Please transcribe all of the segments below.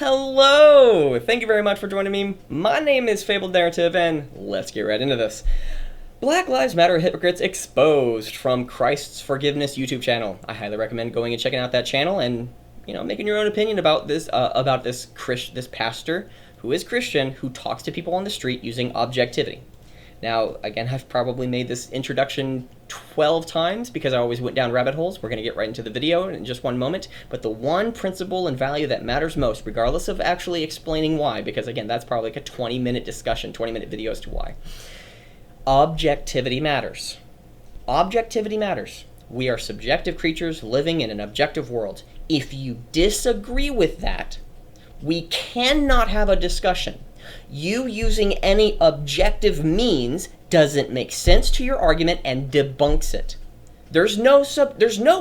Hello! Thank you very much for joining me. My name is Fabled Narrative, and let's get right into this. Black Lives Matter Hypocrites Exposed from Christ's Forgiveness YouTube channel. I highly recommend going and checking out that channel and, making your own opinion about this this pastor who is Christian who talks to people on the street using objectivity. Now, again, I've probably made this introduction 12 times because I always went down rabbit holes. We're going to get right into the video in just one moment. But the one principle and value that matters most, regardless of actually explaining why, because again, that's probably like a 20-minute discussion, 20-minute video as to why. Objectivity matters. Objectivity matters. We are subjective creatures living in an objective world. If you disagree with that, we cannot have a discussion. You using any objective means doesn't make sense to your argument and debunks it. There's no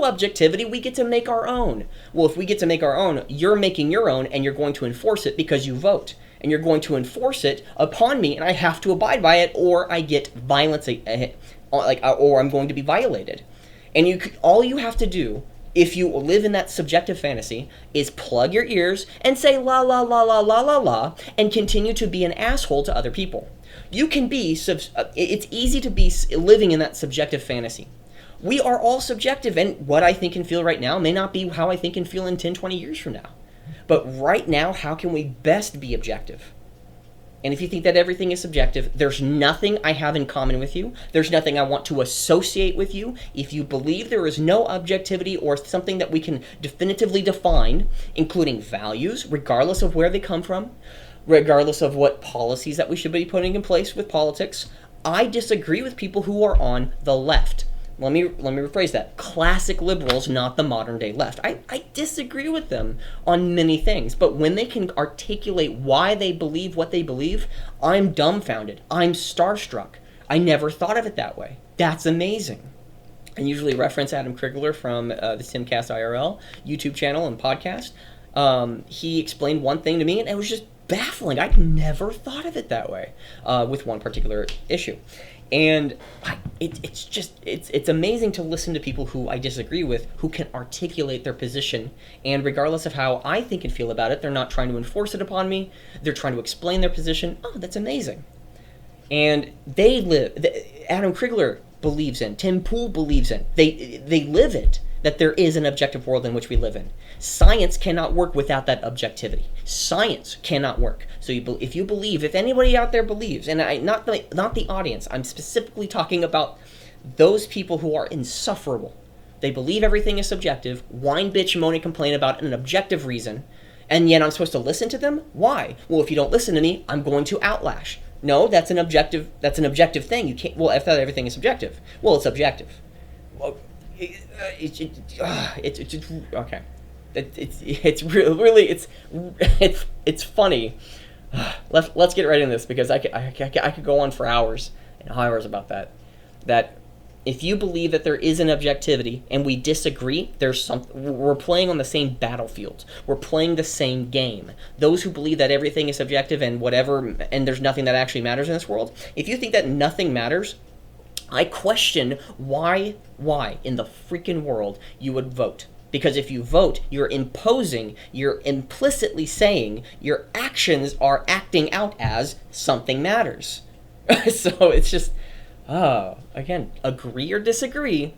objectivity. We get to make our own. Well, if we get to make our own, you're making your own and you're going to enforce it because you vote. And you're going to enforce it upon me and I have to abide by it or I get violence, or I'm going to be violated. And all you have to do, if you live in that subjective fantasy, is plug your ears and say la la la la la la la and continue to be an asshole to other people. You can be, it's easy to be living in that subjective fantasy. We are all subjective, and what I think and feel right now may not be how I think and feel in 10, 20 years from now. But right now, how can we best be objective? And if you think that everything is subjective, there's nothing I have in common with you. There's nothing I want to associate with you. If you believe there is no objectivity or something that we can definitively define, including values, regardless of where they come from, regardless of what policies that we should be putting in place with politics, I disagree with people who are on the left. Let me rephrase that. Classic liberals, not the modern day left. I disagree with them on many things, but when they can articulate why they believe what they believe, I'm dumbfounded. I'm starstruck. I never thought of it that way. That's amazing. I usually reference Adam Krigler from the Timcast IRL YouTube channel and podcast. He explained one thing to me, and it was just baffling. I'd never thought of it that way with one particular issue. And it's amazing to listen to people who I disagree with who can articulate their position, and regardless of how I think and feel about it, they're not trying to enforce it upon me. They're trying to explain their position. Oh, that's amazing. And Adam Krigler believes in, Tim Pool believes in, they live it, that there is an objective world in which we live in. Science cannot work without that objectivity. Science cannot work. So if anybody out there believes, and not the audience, I'm specifically talking about those people who are insufferable. They believe everything is subjective, whine, bitch, moan, and complain about an objective reason, and yet I'm supposed to listen to them? Why? Well, if you don't listen to me, I'm going to outlash. No, that's an objective thing. You can't, well, I thought everything is subjective. Well, it's objective. Well, okay. It's funny. Let's get right into this because I could go on for hours and hours about that. That if you believe that there is an objectivity and we disagree, we're playing on the same battlefield. We're playing the same game. Those who believe that everything is subjective and whatever, and there's nothing that actually matters in this world, if you think that nothing matters, I question why in the freaking world you would vote. Because if you vote, you're implicitly saying your actions are acting out as something matters. So it's just, again, agree or disagree,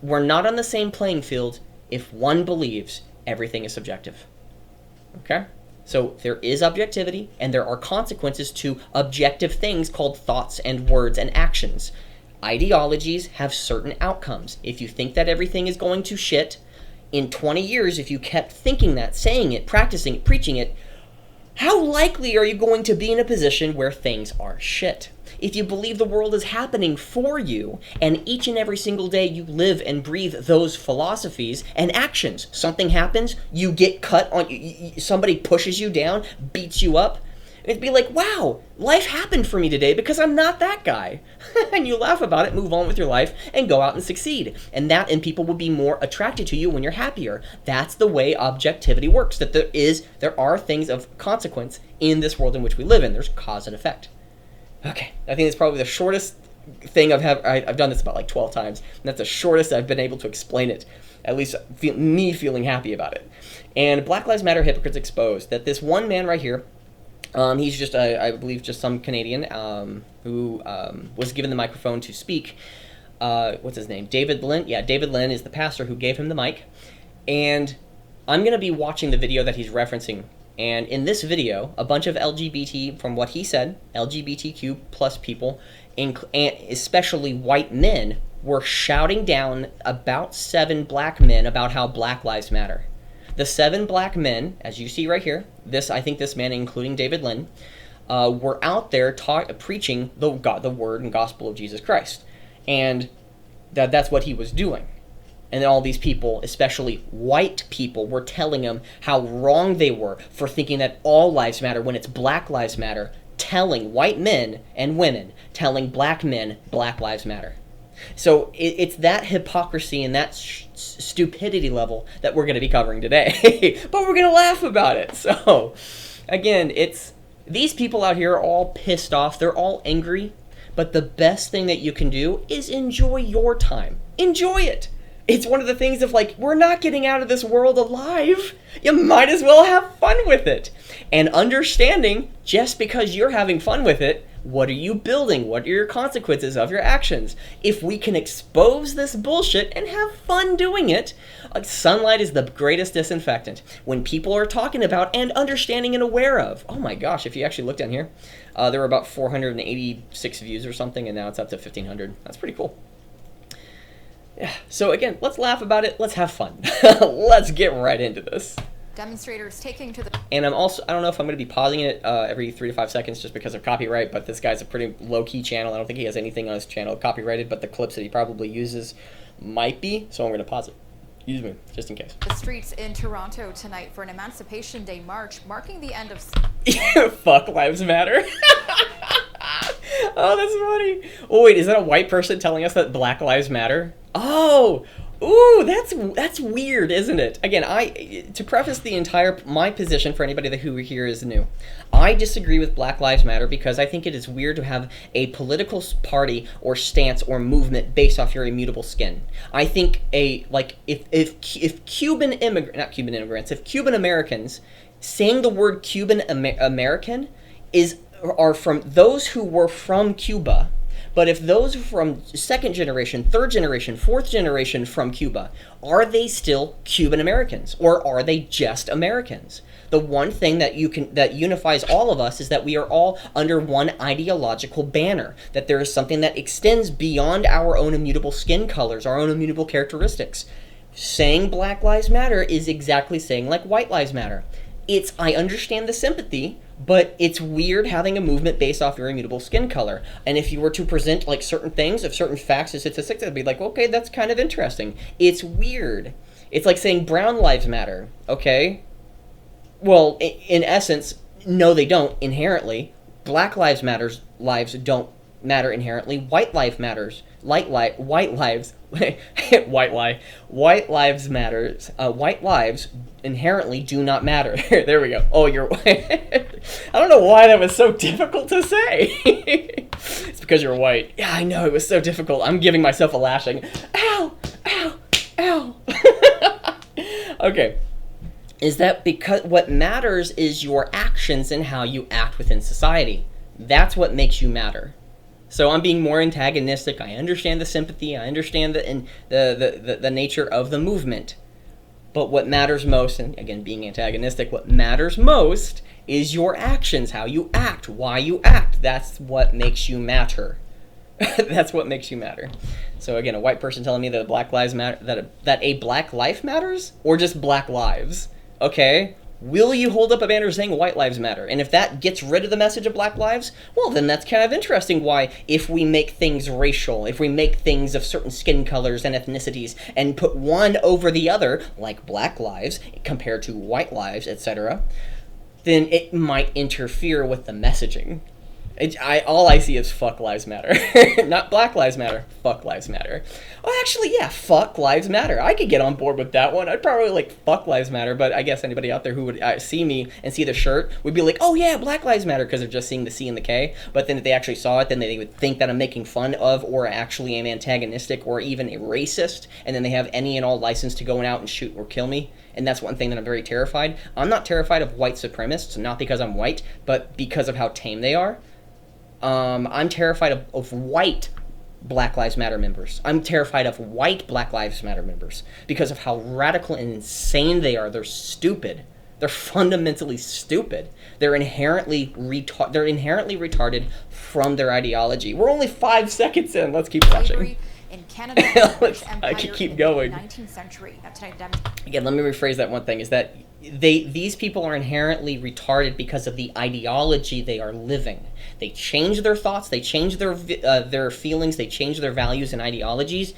we're not on the same playing field if one believes everything is subjective. Okay? So there is objectivity, and there are consequences to objective things called thoughts and words and actions. Ideologies have certain outcomes. If you think that everything is going to shit, in 20 years, if you kept thinking that, saying it, practicing it, preaching it, how likely are you going to be in a position where things are shit? If you believe the world is happening for you, and each and every single day you live and breathe those philosophies and actions, something happens, you get cut on, somebody pushes you down, beats you up, it'd be like, wow, life happened for me today because I'm not that guy. And you laugh about it, move on with your life, and go out and succeed. And people will be more attracted to you when you're happier. That's the way objectivity works, that there are things of consequence in this world in which we live in. There's cause and effect. Okay, I think it's probably the shortest thing I've done this about like 12 times, and that's the shortest I've been able to explain it. At least me feeling happy about it. And Black Lives Matter hypocrites exposed that this one man right here, he's just, I believe, just some Canadian who was given the microphone to speak. What's his name? David Lynn? Yeah, David Lynn is the pastor who gave him the mic. And I'm going to be watching the video that he's referencing. And in this video, a bunch of LGBT, from what he said, LGBTQ plus people, and especially white men, were shouting down about 7 black men about how Black Lives Matter. The 7 black men, as you see right here, I think this man, including David Lynn, were out there preaching the word and gospel of Jesus Christ. And that's what he was doing. And all these people, especially white people, were telling him how wrong they were for thinking that all lives matter when it's Black Lives Matter, telling white men and women, telling black men Black Lives Matter. So it's that hypocrisy and that stupidity level that we're going to be covering today. But we're going to laugh about it. So, again, these people out here are all pissed off. They're all angry. But the best thing that you can do is enjoy your time. Enjoy it. It's one of the things of, like, we're not getting out of this world alive. You might as well have fun with it. And understanding, just because you're having fun with it, what are you building? What are your consequences of your actions? If we can expose this bullshit and have fun doing it, sunlight is the greatest disinfectant. When people are talking about and understanding and aware of, oh my gosh, if you actually look down here, there were about 486 views or something, and now it's up to 1,500. That's pretty cool. Yeah. So again, let's laugh about it. Let's have fun. Let's get right into this. Demonstrators taking to the... And I don't know if I'm going to be pausing it every 3 to 5 seconds just because of copyright, but this guy's a pretty low-key channel. I don't think he has anything on his channel copyrighted, but the clips that he probably uses might be, so I'm going to pause it. Excuse me, just in case. The streets in Toronto tonight for an Emancipation Day march, marking the end of... Fuck Lives Matter. Oh, that's funny. Oh, wait, is that a white person telling us that Black Lives Matter? Oh, ooh, that's weird, isn't it? Again, to preface my position for anybody who here is new, I disagree with Black Lives Matter because I think it is weird to have a political party or stance or movement based off your immutable skin. I think if Cuban Americans saying the word Cuban American are from those who were from Cuba. But if those from second generation, third generation, fourth generation from Cuba, are they still Cuban Americans or are they just Americans? The one thing that unifies all of us is that we are all under one ideological banner, that there is something that extends beyond our own immutable skin colors, our own immutable characteristics. Saying Black Lives Matter is exactly saying like White Lives Matter. I understand the sympathy, but it's weird having a movement based off your immutable skin color. And if you were to present like certain things of certain facts and statistics, it'd be like, okay, that's kind of interesting. It's weird. It's like saying Brown Lives Matter, okay? Well, in essence, no, they don't inherently. Black Lives lives don't matter inherently. White lives matters. White lives inherently do not matter. There we go. Oh, I don't know why that was so difficult to say. It's because you're white. Yeah, I know, it was so difficult. I'm giving myself a lashing. Ow! Ow! Ow! Okay. Is that because what matters is your actions and how you act within society. That's what makes you matter. So I'm being more antagonistic. I understand the sympathy. I understand the nature of the movement. But what matters most, and again, being antagonistic, what matters most is your actions, how you act, why you act. That's what makes you matter. That's what makes you matter. So again, a white person telling me that Black Lives Matter, that a black life matters, or just black lives. Okay, will you hold up a banner saying White Lives Matter? And if that gets rid of the message of Black Lives, well, then that's kind of interesting why if we make things racial, if we make things of certain skin colors and ethnicities and put one over the other, like Black Lives compared to White Lives, etc., then it might interfere with the messaging. All I see is fuck lives matter. Not Black Lives Matter, fuck lives matter. Oh, actually, yeah, fuck lives matter. I could get on board with that one. I'd probably like fuck lives matter, but I guess anybody out there who would see me and see the shirt would be like, oh yeah, Black Lives Matter, because they're just seeing the C and the K. But then if they actually saw it, then they would think that I'm making fun of or actually am antagonistic or even a racist, and then they have any and all license to go out and shoot or kill me. And that's one thing that I'm very terrified. I'm not terrified of white supremacists, not because I'm white, but because of how tame they are. I'm terrified of white Black Lives Matter members. I'm terrified of white Black Lives Matter members because of how radical and insane they are. They're stupid. They're fundamentally stupid. They're inherently retarded from their ideology. We're only 5 seconds in. Let's keep watching. In Canada, and the British Empire I could keep in going. the 19th century. Now, tonight, again, let me rephrase that one thing, is that these people are inherently retarded because of the ideology they are living. They change their thoughts, they change their feelings, they change their values and ideologies.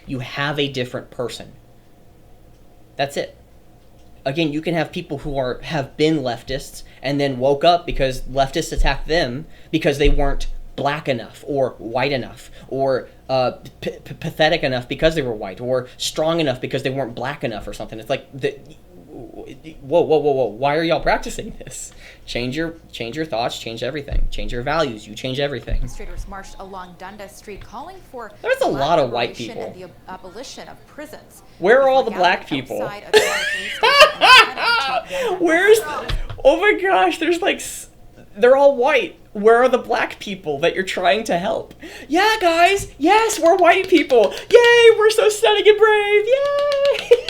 You have a different person. That's it. Again, you can have people who have been leftists and then woke up because leftists attacked them because they weren't black enough or white enough or pathetic enough because they were white or strong enough because they weren't black enough or something. It's like, whoa, why are y'all practicing this? Change your thoughts, change everything. Change your values, you change everything. Demonstrators marched along Dundas Street calling for there's a lot of white people and the abolition of prisons. Where are all the black people? Where's oh my gosh, there's like, they're all white. Where are the black people that you're trying to help? Yeah, guys, yes, we're white people. Yay, we're so stunning and brave. Yay!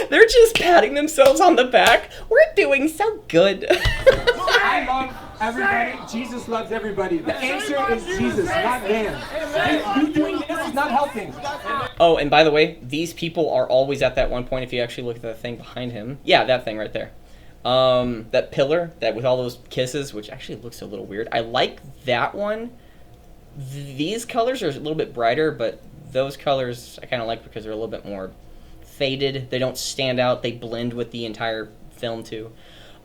They're just patting themselves on the back. We're doing so good. I love everybody. Jesus loves everybody. The answer is Jesus, not man. You doing this is not helping. Oh, and by the way, these people are always at that one point. If you actually look at the thing behind him. Yeah, that thing right there. That pillar, that with all those kisses, which actually looks a little weird. I like that one. These colors are a little bit brighter, but those colors I kind of like because they're a little bit more faded. They don't stand out. They blend with the entire film too.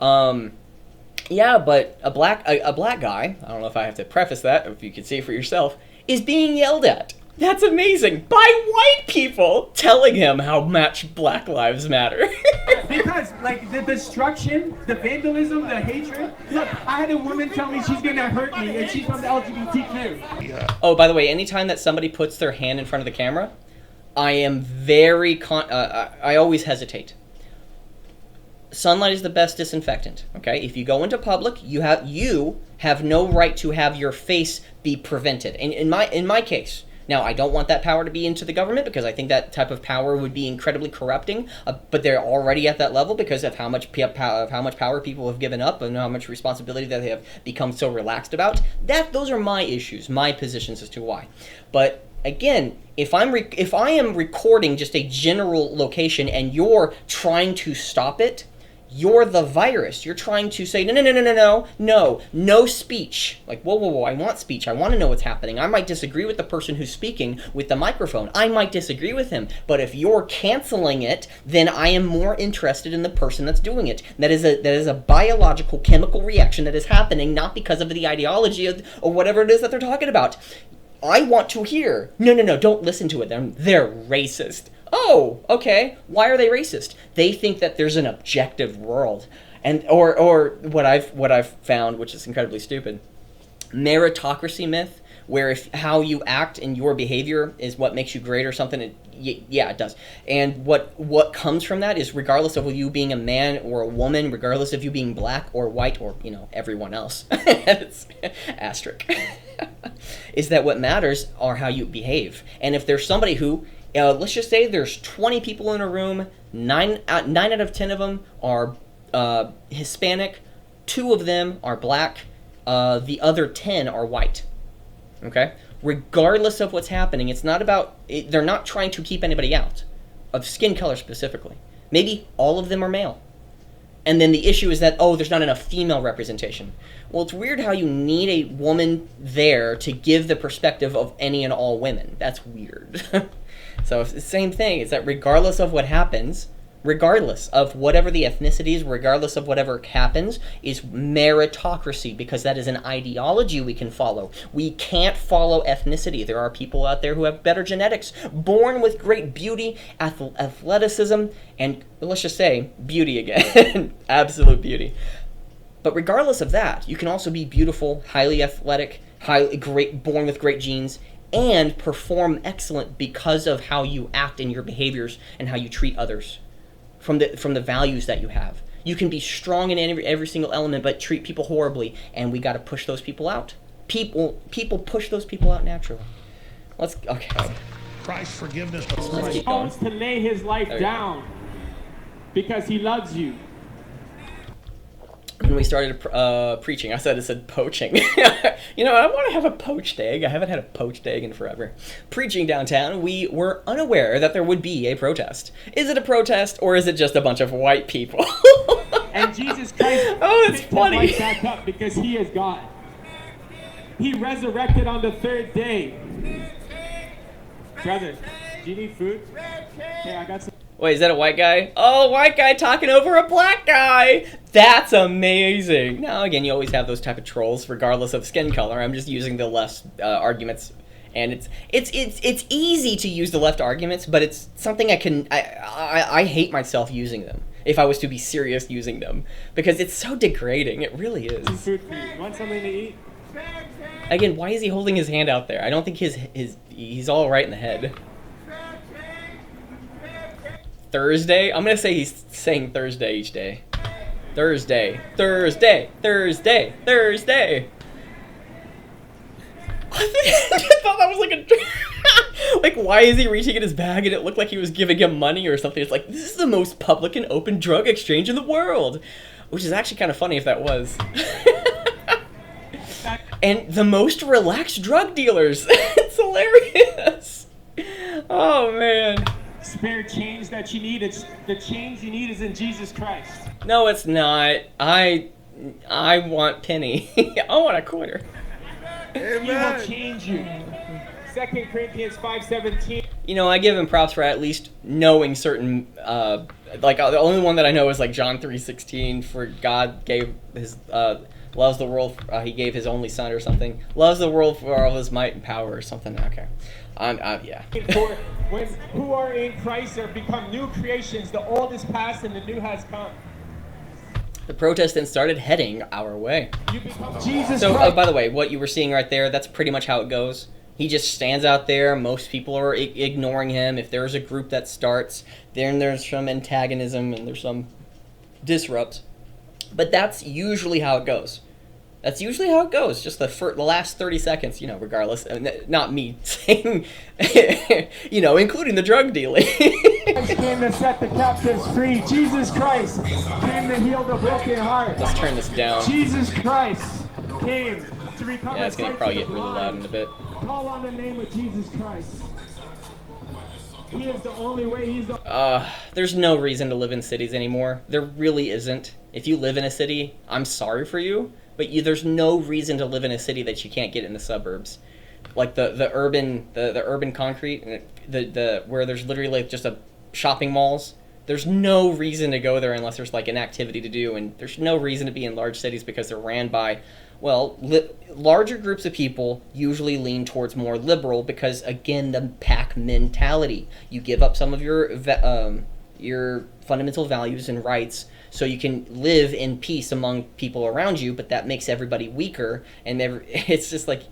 Yeah, but a black guy, I don't know if I have to preface that, if you can see it for yourself, is being yelled at. That's amazing. By white people telling him how much Black Lives Matter. Because, like, the destruction, the vandalism, the hatred. Look, I had a woman tell me she's gonna hurt me, and she's from the LGBTQ. Yeah. Oh, by the way, anytime that somebody puts their hand in front of the camera, I am very I always hesitate. Sunlight is the best disinfectant, okay? If you go into public, you have no right to have your face be prevented. And in my case, now, I don't want that power to be into the government because I think that type of power would be incredibly corrupting. But they're already at that level because of how much power people have given up and how much responsibility that they have become so relaxed about. Those are my issues, my positions as to why. But again, if I am recording just a general location and you're trying to stop it, you're the virus. You're trying to say, no speech. Like, whoa, I want speech. I want to know what's happening. I might disagree with the person who's speaking with the microphone. I might disagree with him. But if you're canceling it, then I am more interested in the person that's doing it. That is a biological, chemical reaction that is happening, not because of the ideology or whatever it is that they're talking about. I want to hear, no, don't listen to it. They're racist. Oh, okay. Why are they racist? They think that there's an objective world, and or what I've found, which is incredibly stupid, meritocracy myth, where how you act and your behavior is what makes you great or something. Yeah, it does. And what comes from that is regardless of you being a man or a woman, regardless of you being black or white or everyone else, it's asterisk, is that what matters are how you behave. And if there's somebody who let's just say there's 20 people in a room, 9 out of 10 of them are Hispanic, 2 of them are black, the other 10 are white. Okay? Regardless of what's happening, it's not about, they're not trying to keep anybody out, of skin color specifically. Maybe all of them are male. And then the issue is that, there's not enough female representation. Well, it's weird how you need a woman there to give the perspective of any and all women. That's weird. So it's the same thing. It's that regardless of what happens, regardless of whatever the ethnicity is, regardless of whatever happens, is meritocracy, because that is an ideology we can follow. We can't follow ethnicity. There are people out there who have better genetics, born with great beauty, athleticism, and let's just say beauty again. Absolute beauty. But regardless of that, you can also be beautiful, highly athletic, born with great genes, and perform excellent because of how you act in your behaviors and how you treat others, from the values that you have. You can be strong in every single element, but treat people horribly, and we got to push those people out. People push those people out naturally. Okay. Christ's forgiveness. Let's He keep going. wants to lay his life down because he loves you. When we started preaching, I said poaching. You know, I want to have a poached egg. I haven't had a poached egg in forever. Preaching downtown, we were unaware that there would be a protest. Is it a protest, or is it just a bunch of white people? And Jesus Christ It's picked funny. him right back up because he is God. He resurrected on the third day. Brother, do you need food? Here, I got some. Wait, is that a white guy? Oh, white guy talking over a black guy! That's amazing! Now, again, you always have those type of trolls, regardless of skin color. I'm just using the left arguments, and it's easy to use the left arguments, but it's something I hate myself using them, if I was to be serious using them, because it's so degrading. It really is. Some food for you. Want something to eat? Again, why is he holding his hand out there? I don't think he's all right in the head. Thursday? I'm gonna say he's saying Thursday each day. Thursday. Thursday. Thursday. Thursday. I thought that was like a... Like, why is he reaching in his bag and it looked like he was giving him money or something? It's like, this is the most public and open drug exchange in the world. Which is actually kind of funny if that was. And the most relaxed drug dealers. It's hilarious. Oh, man. Spare change that you need. It's the change you need is in Jesus Christ. No, it's not. I want penny. I want a quarter. He will change you. 2 Corinthians 5:17. You know, I give him props for at least knowing certain, like, the only one that I know is, like, John 3:16, for God gave his, loves the world, he gave his only son or something. Loves the world for all his might and power or something. Okay. Yeah. For when who are in Christ are become new creations, the old is past and the new has come. The protest then started heading our way. You become Jesus So, Christ. by the way, what you were seeing right there, that's pretty much how it goes. He just stands out there. Most people are ignoring him. If there's a group that starts, then there's some antagonism and there's some disrupt. But that's usually how it goes. That's usually how it goes. Just the last 30 seconds, you know, regardless. Not me saying, you know, including the drug dealing. Christ came to set the captives free. Jesus Christ came to heal the broken heart. Let's turn this down. Jesus Christ came to recover. Yeah, it's going to probably get really loud in a bit. Call on the name of Jesus Christ. He is the only way. He's the There's no reason to live in cities anymore. There really isn't. If you live in a city, I'm sorry for you, but there's no reason to live in a city that you can't get in the suburbs. Like the urban concrete, the where there's literally like just a shopping malls. There's no reason to go there unless there's like an activity to do, and there's no reason to be in large cities because they're ran by, well, larger groups of people usually lean towards more liberal because, again, the pack mentality. You give up some of your fundamental values and rights so you can live in peace among people around you, but that makes everybody weaker, and it's just like,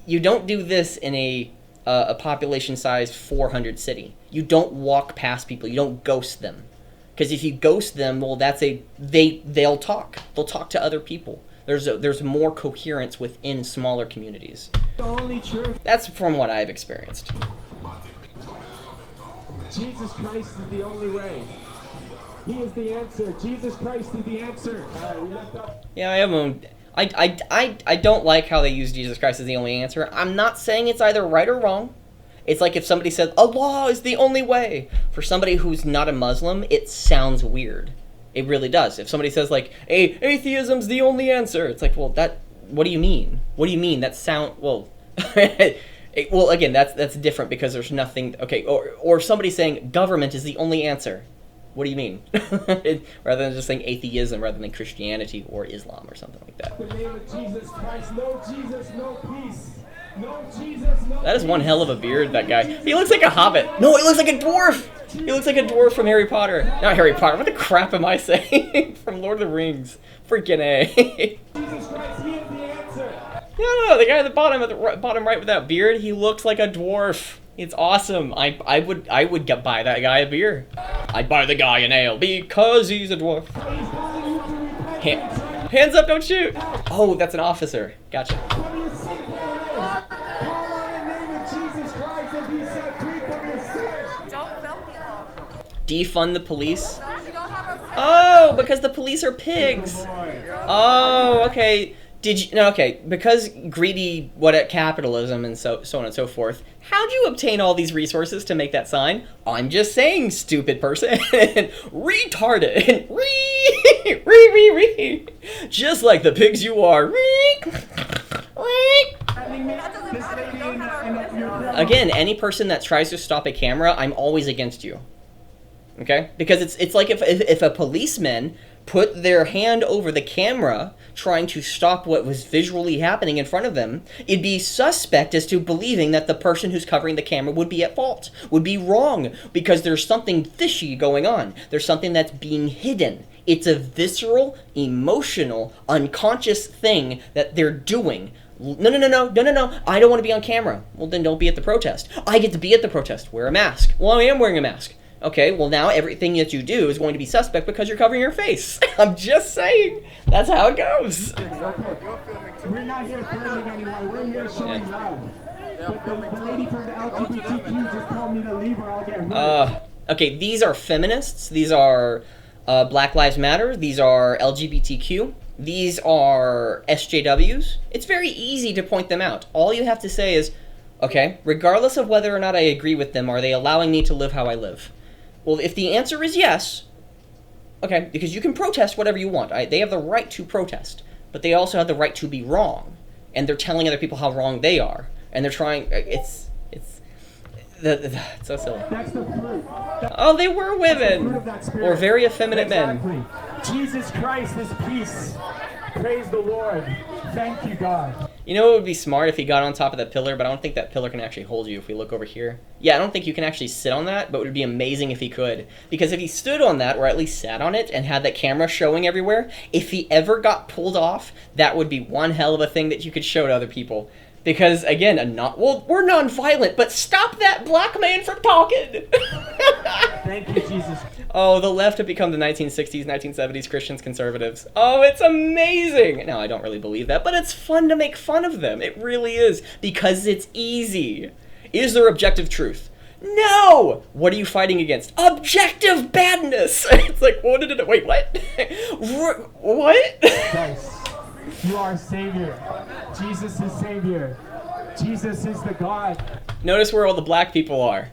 you don't do this in a population size 400 city. You don't walk past people. You don't ghost them. Because if you ghost them, well, they'll talk. They'll talk to other people. There's more coherence within smaller communities. the only truth. That's from what I've experienced. Jesus Christ is the only way. He is the answer. Jesus Christ is the answer. We left up. Yeah, I have my own. I don't like how they use Jesus Christ as the only answer. I'm not saying it's either right or wrong. It's like if somebody said, Allah is the only way. For somebody who's not a Muslim, it sounds weird. It really does. If somebody says, like, hey, atheism's the only answer, it's like, well, what do you mean? What do you mean? Well, well, again, that's different because there's nothing, okay, or somebody saying government is the only answer. What do you mean? Rather than just saying atheism rather than Christianity or Islam or something like that. In the name of Jesus Christ, no Jesus, no peace. No Jesus, no That is one hell of a beard, that guy. He looks like a hobbit. No, he looks like a dwarf. He looks like a dwarf from Harry Potter. Not Harry Potter. What the crap am I saying? From Lord of the Rings. Freaking A. Jesus Christ, he is the answer. No, the guy at the bottom right with that beard, he looks like a dwarf. It's awesome. I would buy that guy a beer. I'd buy the guy an ale because he's a dwarf. Hands up, don't shoot. Oh, that's an officer. Gotcha. Defund the police. Oh, because the police are pigs. Oh, okay. Okay, because greedy capitalism and so on and so forth. How'd you obtain all these resources to make that sign? I'm just saying, stupid person. Retarded. Re. Just like the pigs you are. Again, any person that tries to stop a camera, I'm always against you. Okay? Because it's like if a policeman put their hand over the camera trying to stop what was visually happening in front of them, it'd be suspect as to believing that the person who's covering the camera would be at fault, would be wrong, because there's something fishy going on. There's something that's being hidden. It's a visceral, emotional, unconscious thing that they're doing. No, I don't want to be on camera. Well, then don't be at the protest. I get to be at the protest. Wear a mask. Well, I am wearing a mask. Okay, well now everything that you do is going to be suspect because you're covering your face. I'm just saying. That's how it goes. We're not here threatening anyone. We're here showing love. But the lady from the LGBTQ just told me to leave or I'll get hurt. Okay, these are feminists. These are Black Lives Matter. These are LGBTQ. These are SJWs. It's very easy to point them out. All you have to say is, okay, regardless of whether or not I agree with them, are they allowing me to live how I live? Well, if the answer is yes, okay, because you can protest whatever you want. They have the right to protest, but they also have the right to be wrong. And they're telling other people how wrong they are. And they're trying, it's so silly. That's the fruit. Oh, they were women. Or very effeminate Exactly. men. Jesus Christ is peace. Praise the Lord. Thank you, God. You know, it would be smart if he got on top of that pillar, but I don't think that pillar can actually hold you if we look over here. Yeah, I don't think you can actually sit on that, but it would be amazing if he could. Because if he stood on that, or at least sat on it, and had that camera showing everywhere, if he ever got pulled off, that would be one hell of a thing that you could show to other people. Because, again, we're non-violent, but stop that black man from talking! Thank you, Jesus. Oh, the left have become the 1960s, 1970s Christians conservatives. Oh, it's amazing! No, I don't really believe that, but it's fun to make fun of them. It really is, because it's easy. Is there objective truth? No! What are you fighting against? Objective badness! It's like, wait, what? What? Christ, you are Savior. Jesus is Savior. Jesus is the God. Notice where all the black people are.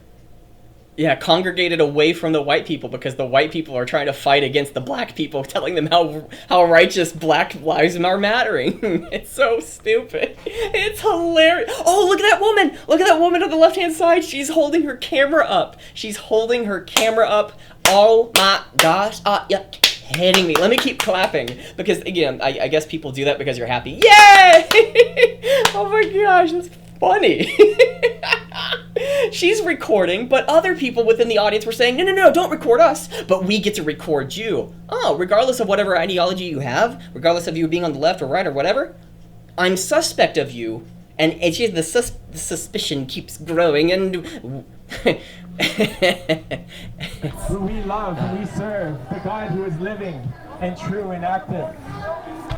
Yeah, congregated away from the white people because the white people are trying to fight against the black people, telling them how righteous black lives are mattering. It's so stupid. It's hilarious. Oh, look at that woman. Look at that woman on the left-hand side. She's holding her camera up. She's holding her camera up. Oh my gosh. Yeah. Hitting me. Let me keep clapping because, again, I guess people do that because you're happy. Yay! Oh my gosh, that's funny. She's recording, but other people within the audience were saying, no, don't record us, but we get to record you. Oh, regardless of whatever ideology you have, regardless of you being on the left or right or whatever, I'm suspect of you, and it's just the suspicion keeps growing, and... Who we love, who we serve, the God who is living and true and active.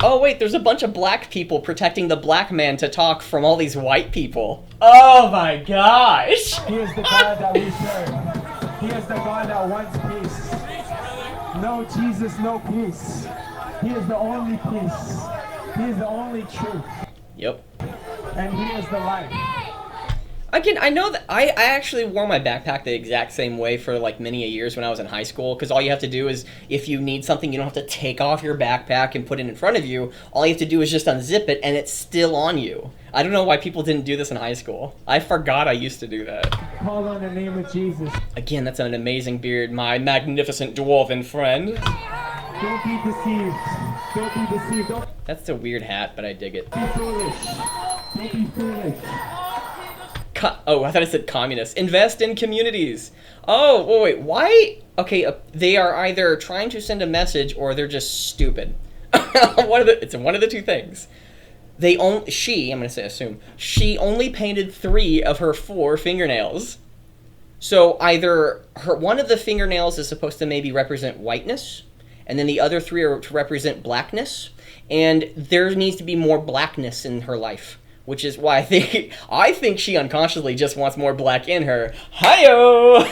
Oh wait, there's a bunch of black people protecting the black man to talk from all these white people. Oh my gosh! He is the God that we serve. He is the God that wants peace. No Jesus, no peace. He is the only peace. He is the only truth. Yep. And he is the light. Again, I know that I actually wore my backpack the exact same way for like many a years when I was in high school, because all you have to do is, if you need something, you don't have to take off your backpack and put it in front of you. All you have to do is just unzip it, and it's still on you. I don't know why people didn't do this in high school. I forgot I used to do that. Call on the name of Jesus. Again, that's an amazing beard, my magnificent dwarven friend. Don't be deceived. Don't be deceived. Don't That's a weird hat, but I dig it. be foolish. Don't be foolish. Oh, I thought it said communist. Invest in communities. Oh, wait, why? Okay, they are either trying to send a message or they're just stupid. It's one of the two things. I'm going to say assume, she only painted 3 of her 4 fingernails. So either one of the fingernails is supposed to maybe represent whiteness, and then the other 3 are to represent blackness, and there needs to be more blackness in her life. Which is why I think she unconsciously just wants more black in her. Hi-yo!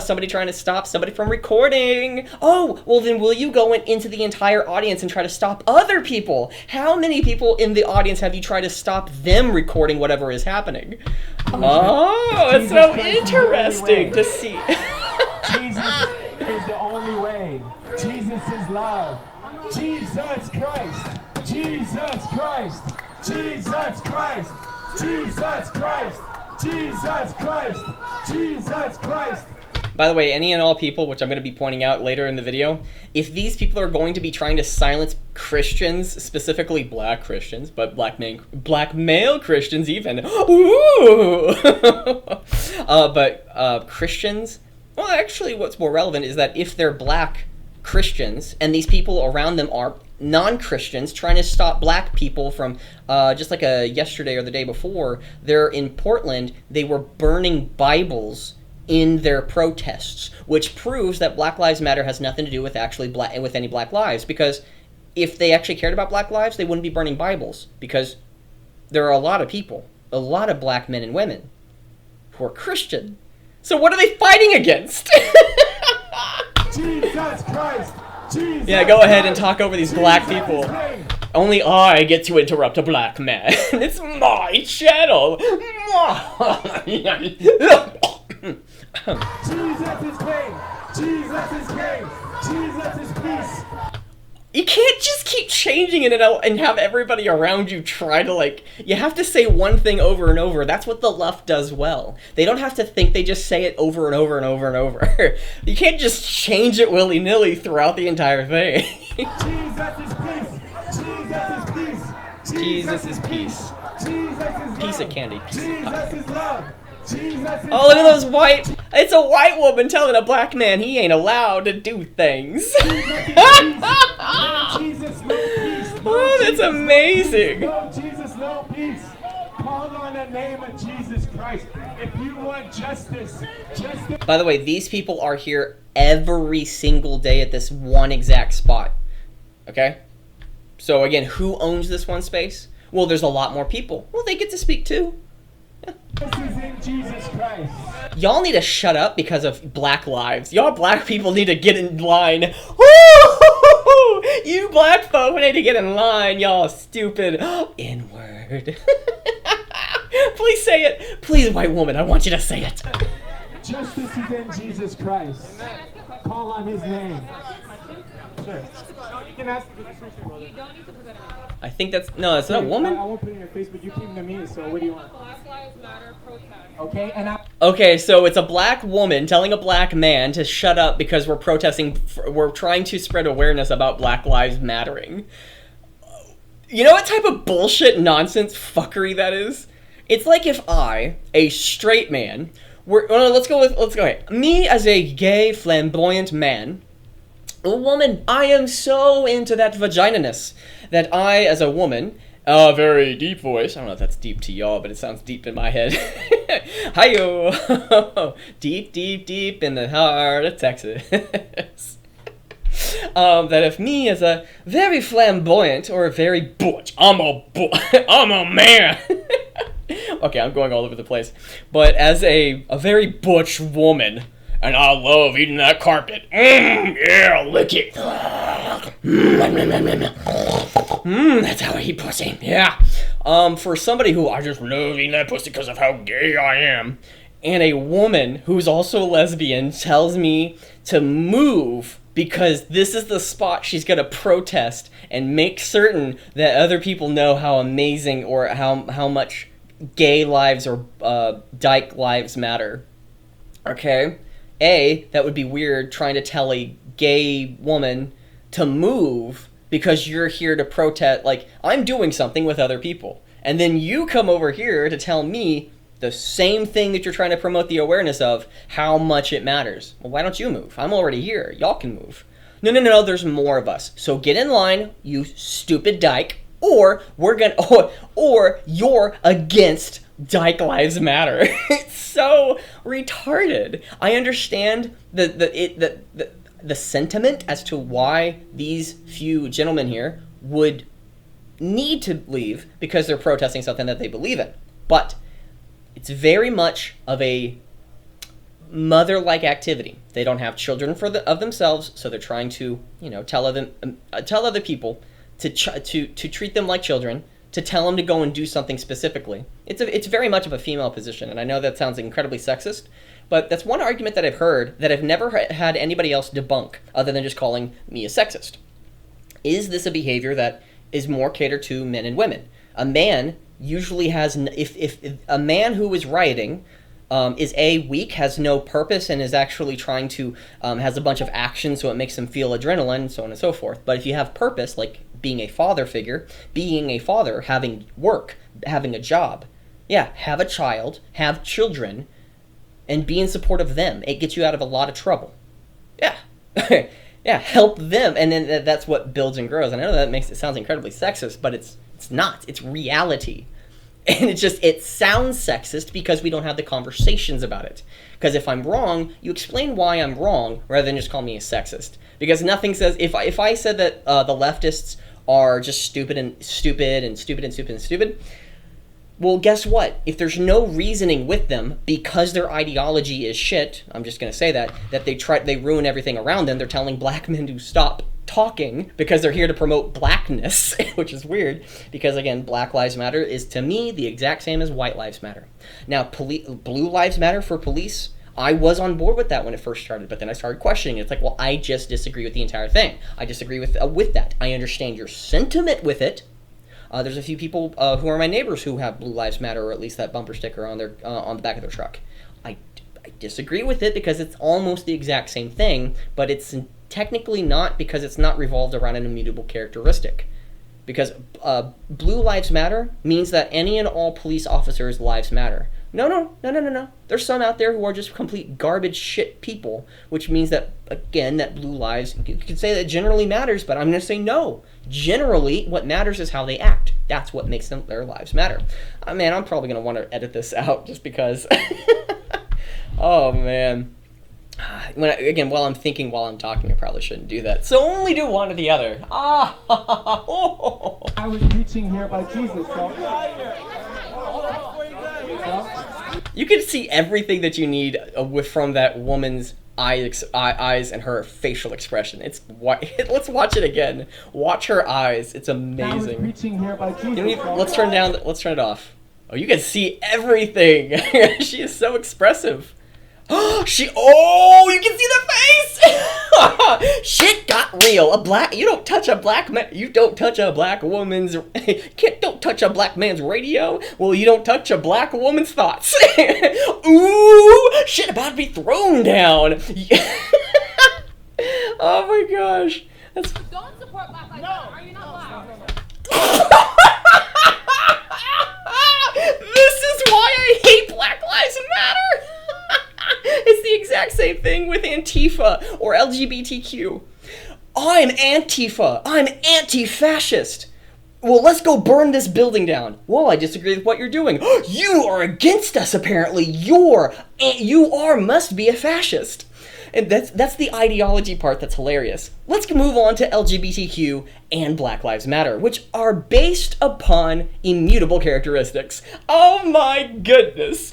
Somebody trying to stop somebody from recording. Oh, well then will you go into the entire audience and try to stop other people? How many people in the audience have you tried to stop them recording whatever is happening? Oh, it's so interesting to see. Jesus is the only way. Jesus is love. Jesus Christ. Jesus Christ! Jesus Christ! Jesus Christ! Jesus Christ! Jesus Christ! By the way, any and all people, which I'm going to be pointing out later in the video, if these people are going to be trying to silence Christians, specifically black Christians, but black male Christians even, ooh! but Christians, well, actually what's more relevant is that if they're black Christians, and these people around them are non-Christians trying to stop black people from, just like yesterday or the day before, they're in Portland, they were burning Bibles in their protests, which proves that Black Lives Matter has nothing to do with with any black lives, because if they actually cared about black lives, they wouldn't be burning Bibles, because there are a lot of people, a lot of black men and women who are Christian. So what are they fighting against? Jesus Christ! Jesus Yeah, go ahead and Christ. talk over these black people. Only I get to interrupt a black man. It's my channel. Jesus is king! Jesus is king! Jesus is peace! You can't just keep changing it and have everybody around you try to, you have to say one thing over and over. That's what the left does well. They don't have to think, they just say it over and over and over and over. You can't just change it willy-nilly throughout the entire thing. Jesus is peace! Jesus is peace! Jesus is peace. Jesus is Piece love. of candy. Jesus is love! Jesus is Oh, look at those it's a white woman telling a black man he ain't allowed to do things. Jesus, no peace. Oh, that's amazing. No Jesus, no peace. Call on the name of Jesus Christ. If you want justice. By the way, these people are here every single day at this one exact spot. Okay? So again, who owns this one space? Well, there's a lot more people. Well, they get to speak too. This is in Jesus Christ. Y'all need to shut up because of black lives. Y'all black people need to get in line. Woo! You black folk need to get in line, y'all stupid N-word. Please say it. Please, white woman, I want you to say it. Justice is in Jesus Christ. Call on his name. Sure. You can ask the description, brother. I think that's it's not a woman. I won't put it in your face, but you came to me, so what do you want? Black Lives Matter protest. Okay, Okay, so it's a black woman telling a black man to shut up because we're protesting, we're trying to spread awareness about Black Lives Mattering. You know what type of bullshit nonsense fuckery that is? It's like if I, a straight man, let's go ahead. Me as a gay, flamboyant man, a woman, I am so into that vagina-ness that I, as a woman, a very deep voice, I don't know if that's deep to y'all, but it sounds deep in my head. Hi-yo! Deep, deep, deep in the heart of Texas. That if me as a very flamboyant or a very butch, I'm a man. Okay, I'm going all over the place. But as a very butch woman, and I love eating that carpet. Yeah, lick it. That's how I eat pussy. Yeah. For somebody who I just love eating that pussy because of how gay I am, and a woman who's also lesbian tells me to move because this is the spot she's going to protest and make certain that other people know how amazing or how much gay lives or dyke lives matter. Okay? That would be weird trying to tell a gay woman to move because you're here to protest. Like, I'm doing something with other people. And then you come over here to tell me the same thing that you're trying to promote the awareness of, how much it matters. Well, why don't you move? I'm already here. Y'all can move. No, there's more of us. So get in line, you stupid dyke, or or you're against Dyke Lives Matter. It's so retarded. I understand the sentiment as to why these few gentlemen here would need to leave because they're protesting something that they believe in. But it's very much of a mother-like activity. They don't have children of themselves, so they're trying to, tell other people to treat them like children, to tell them to go and do something specifically. It's very much of a female position, and I know that sounds incredibly sexist, but that's one argument that I've heard that I've never had anybody else debunk, other than just calling me a sexist. Is this a behavior that is more catered to men and women? A man usually has, if a man who is rioting is weak, has no purpose, and is actually trying to, has a bunch of action so it makes him feel adrenaline, and so on and so forth. But if you have purpose, like being a father figure, being a father, having work, having a job, have a child, have children, and be in support of them, it gets you out of a lot of trouble. Help them, and then that's what builds and grows. And I know that makes it sounds incredibly sexist, but it's not. It's reality. And it sounds sexist because we don't have the conversations about it. Because if I'm wrong, you explain why I'm wrong rather than just call me a sexist. Because nothing says, if I said that the leftists are just stupid, well, guess what? If there's no reasoning with them because their ideology is shit, I'm just going to say that they ruin everything around them. They're telling black men to stop talking because they're here to promote blackness, which is weird because, again, Black Lives Matter is, to me, the exact same as White Lives Matter. Now, Blue Lives Matter for police, I was on board with that when it first started, but then I started questioning it. It's like, well, I just disagree with the entire thing. I disagree with that. I understand your sentiment with it. There's a few people who are my neighbors who have Blue Lives Matter, or at least that bumper sticker on the back of their truck. I disagree with it because it's almost the exact same thing, but it's technically not, because it's not revolved around an immutable characteristic. Because Blue Lives Matter means that any and all police officers' lives matter. No. There's some out there who are just complete garbage shit people, which means that, again, that blue lives, you could say that generally matters, but I'm going to say no. Generally, what matters is how they act. That's what makes their lives matter. Man, I'm probably going to want to edit this out just because. Oh, man. While I'm thinking while I'm talking, I probably shouldn't do that. So only do one or the other. I was preaching here by Jesus, You can see everything that you need from that woman's eyes and her facial expression. Let's watch it again. Watch her eyes. It's amazing. I was preaching here by Jesus. Let's turn it off. Oh, you can see everything. She is so expressive. You can see the face. Shit got real. You don't touch a black man. You don't touch a black woman's. Don't touch a black man's radio. Well, you don't touch a black woman's thoughts. Ooh, shit about to be thrown down. Oh my gosh. Don't support Black Lives Matter. Are you not black? This is why I hate Black Lives Matter. It's the exact same thing with Antifa or LGBTQ. I'm Antifa. I'm anti-fascist. Well, let's go burn this building down. Well, I disagree with what you're doing. You are against us, apparently. You must be a fascist. And that's the ideology part that's hilarious. Let's move on to LGBTQ and Black Lives Matter, which are based upon immutable characteristics. Oh my goodness.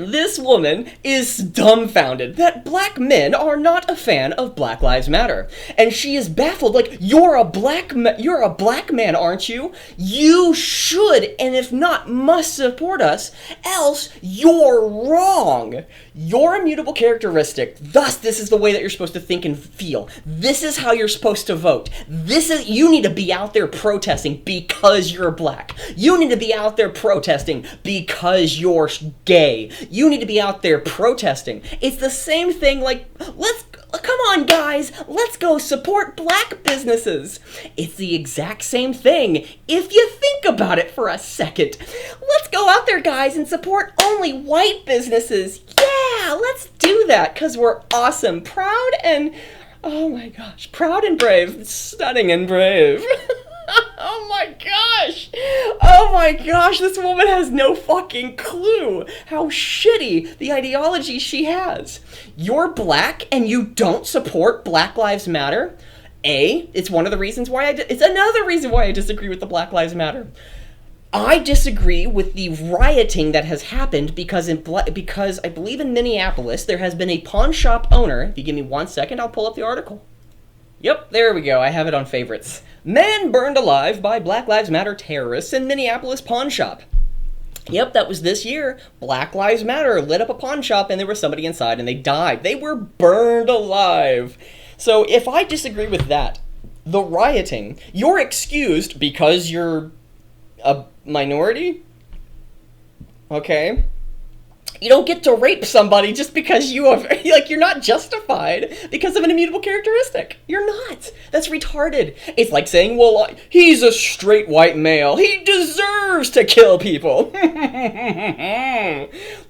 This woman is dumbfounded that black men are not a fan of Black Lives Matter. And she is baffled, like, you're a black man, aren't you? You should, and if not, must support us, else you're wrong. You're a mutable characteristic, thus this is the way that you're supposed to think and feel. This is how you're supposed to vote. You need to be out there protesting because you're black. You need to be out there protesting because you're gay. You need to be out there protesting. It's the same thing, like, come on, guys, let's go support black businesses. It's the exact same thing if you think about it for a second. Let's go out there, guys, and support only white businesses. Yeah, let's do that because we're awesome, proud, and, oh my gosh, proud and brave, stunning and brave. Oh my gosh! Oh my gosh, this woman has no fucking clue how shitty the ideology she has. You're black and you don't support Black Lives Matter? It's one of the reasons why it's another reason why I disagree with the Black Lives Matter. I disagree with the rioting that has happened because I believe in Minneapolis there has been a pawn shop owner. If you give me 1 second, I'll pull up the article. Yep, there we go. I have it on favorites. Man burned alive by Black Lives Matter terrorists in Minneapolis pawn shop. Yep, that was this year. Black Lives Matter lit up a pawn shop and there was somebody inside and they died. They were burned alive. So if I disagree with that, the rioting, you're excused because you're a minority? Okay. You don't get to rape somebody just because you're not justified because of an immutable characteristic. You're not. That's retarded. It's like saying, well, he's a straight white male. He deserves to kill people.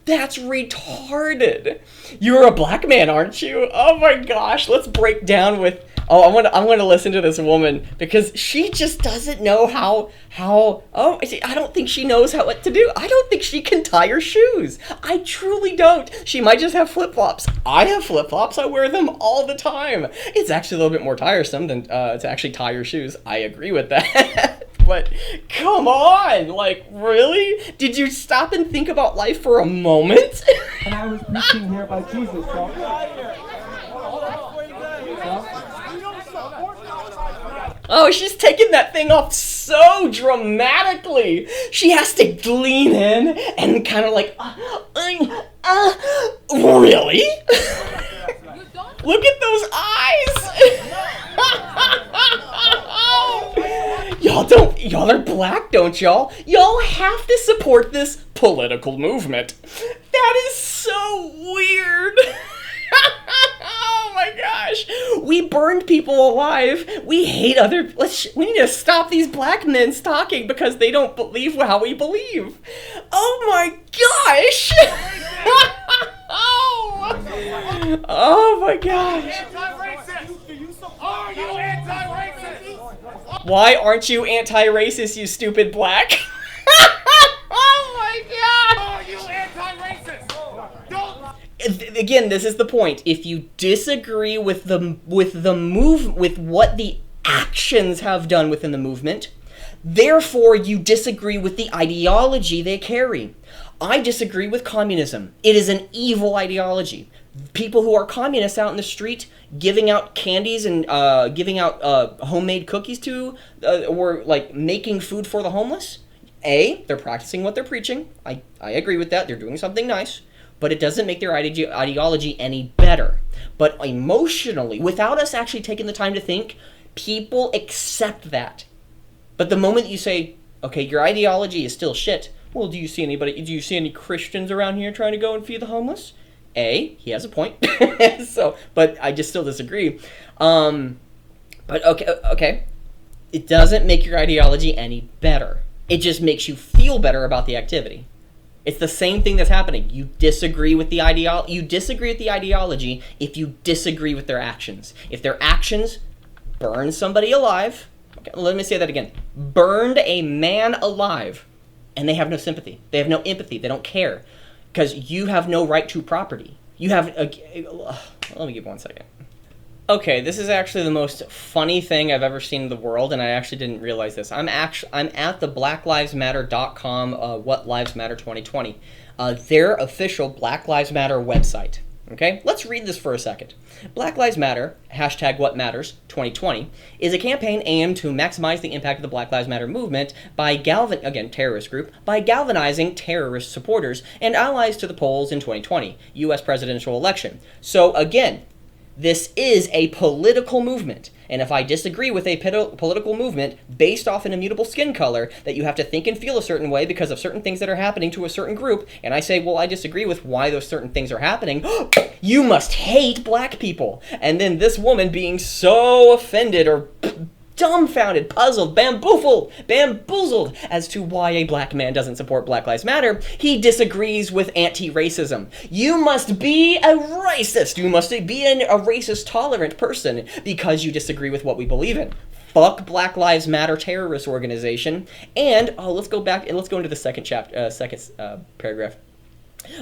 That's retarded. You're a black man, aren't you? Oh my gosh, let's break down with... Oh, I want to listen to this woman because she just doesn't know I don't think she knows what to do. I don't think she can tie her shoes. I truly don't. She might just have flip-flops. I have flip-flops. I wear them all the time. It's actually a little bit more tiresome than to actually tie your shoes. I agree with that. But come on, like, really? Did you stop and think about life for a moment? And I was preaching here about Jesus, so... Oh, she's taking that thing off so dramatically. She has to lean in and kind of like, really? Look at those eyes. Y'all are black, don't y'all? Y'all have to support this political movement. That is so weird. Oh my gosh. We burned people alive. We hate we need to stop these black men talking because they don't believe how we believe. Oh my gosh. Oh my gosh. Are you anti-racist? Why aren't you anti-racist, you stupid black? Oh my god. Are you anti-racist? Don't. Again, this is the point. If you disagree with what the actions have done within the movement, therefore you disagree with the ideology they carry. I disagree with communism. It is an evil ideology. People who are communists out in the street giving out candies and giving out homemade cookies to or like making food for the homeless, they're practicing what they're preaching. I agree with that. They're doing something nice. But it doesn't make their ideology any better. But emotionally, without us actually taking the time to think, people accept that. But the moment you say, okay, your ideology is still shit, well, do you see any Christians around here trying to go and feed the homeless? He has a point. But I just still disagree. But okay. It doesn't make your ideology any better. It just makes you feel better about the activity. It's the same thing that's happening. You disagree with the ideology if you disagree with their actions. If their actions burn somebody alive, okay, let me say that again. Burned a man alive, and they have no sympathy. They have no empathy. They don't care. Because you have no right to property. You have... let me give 1 second. Okay, this is actually the most funny thing I've ever seen in the world, and I actually didn't realize this. I'm at the blacklivesmatter.com What Lives Matter 2020, their official Black Lives Matter website. Okay, let's read this for a second. Black Lives Matter, hashtag What Matters 2020, is a campaign aimed to maximize the impact of the Black Lives Matter movement by terrorist group, by galvanizing terrorist supporters and allies to the polls in 2020, U.S. presidential election. So again, this is a political movement, and if I disagree with a political movement based off an immutable skin color, that you have to think and feel a certain way because of certain things that are happening to a certain group, and I say, well, I disagree with why those certain things are happening, you must hate black people. And then this woman being so offended or dumbfounded, puzzled, bamboozled as to why a black man doesn't support Black Lives Matter, he disagrees with anti-racism. You must be a racist. You must be a racist tolerant person because you disagree with what we believe in. Fuck Black Lives Matter terrorist organization. And let's go back and let's go into the second paragraph.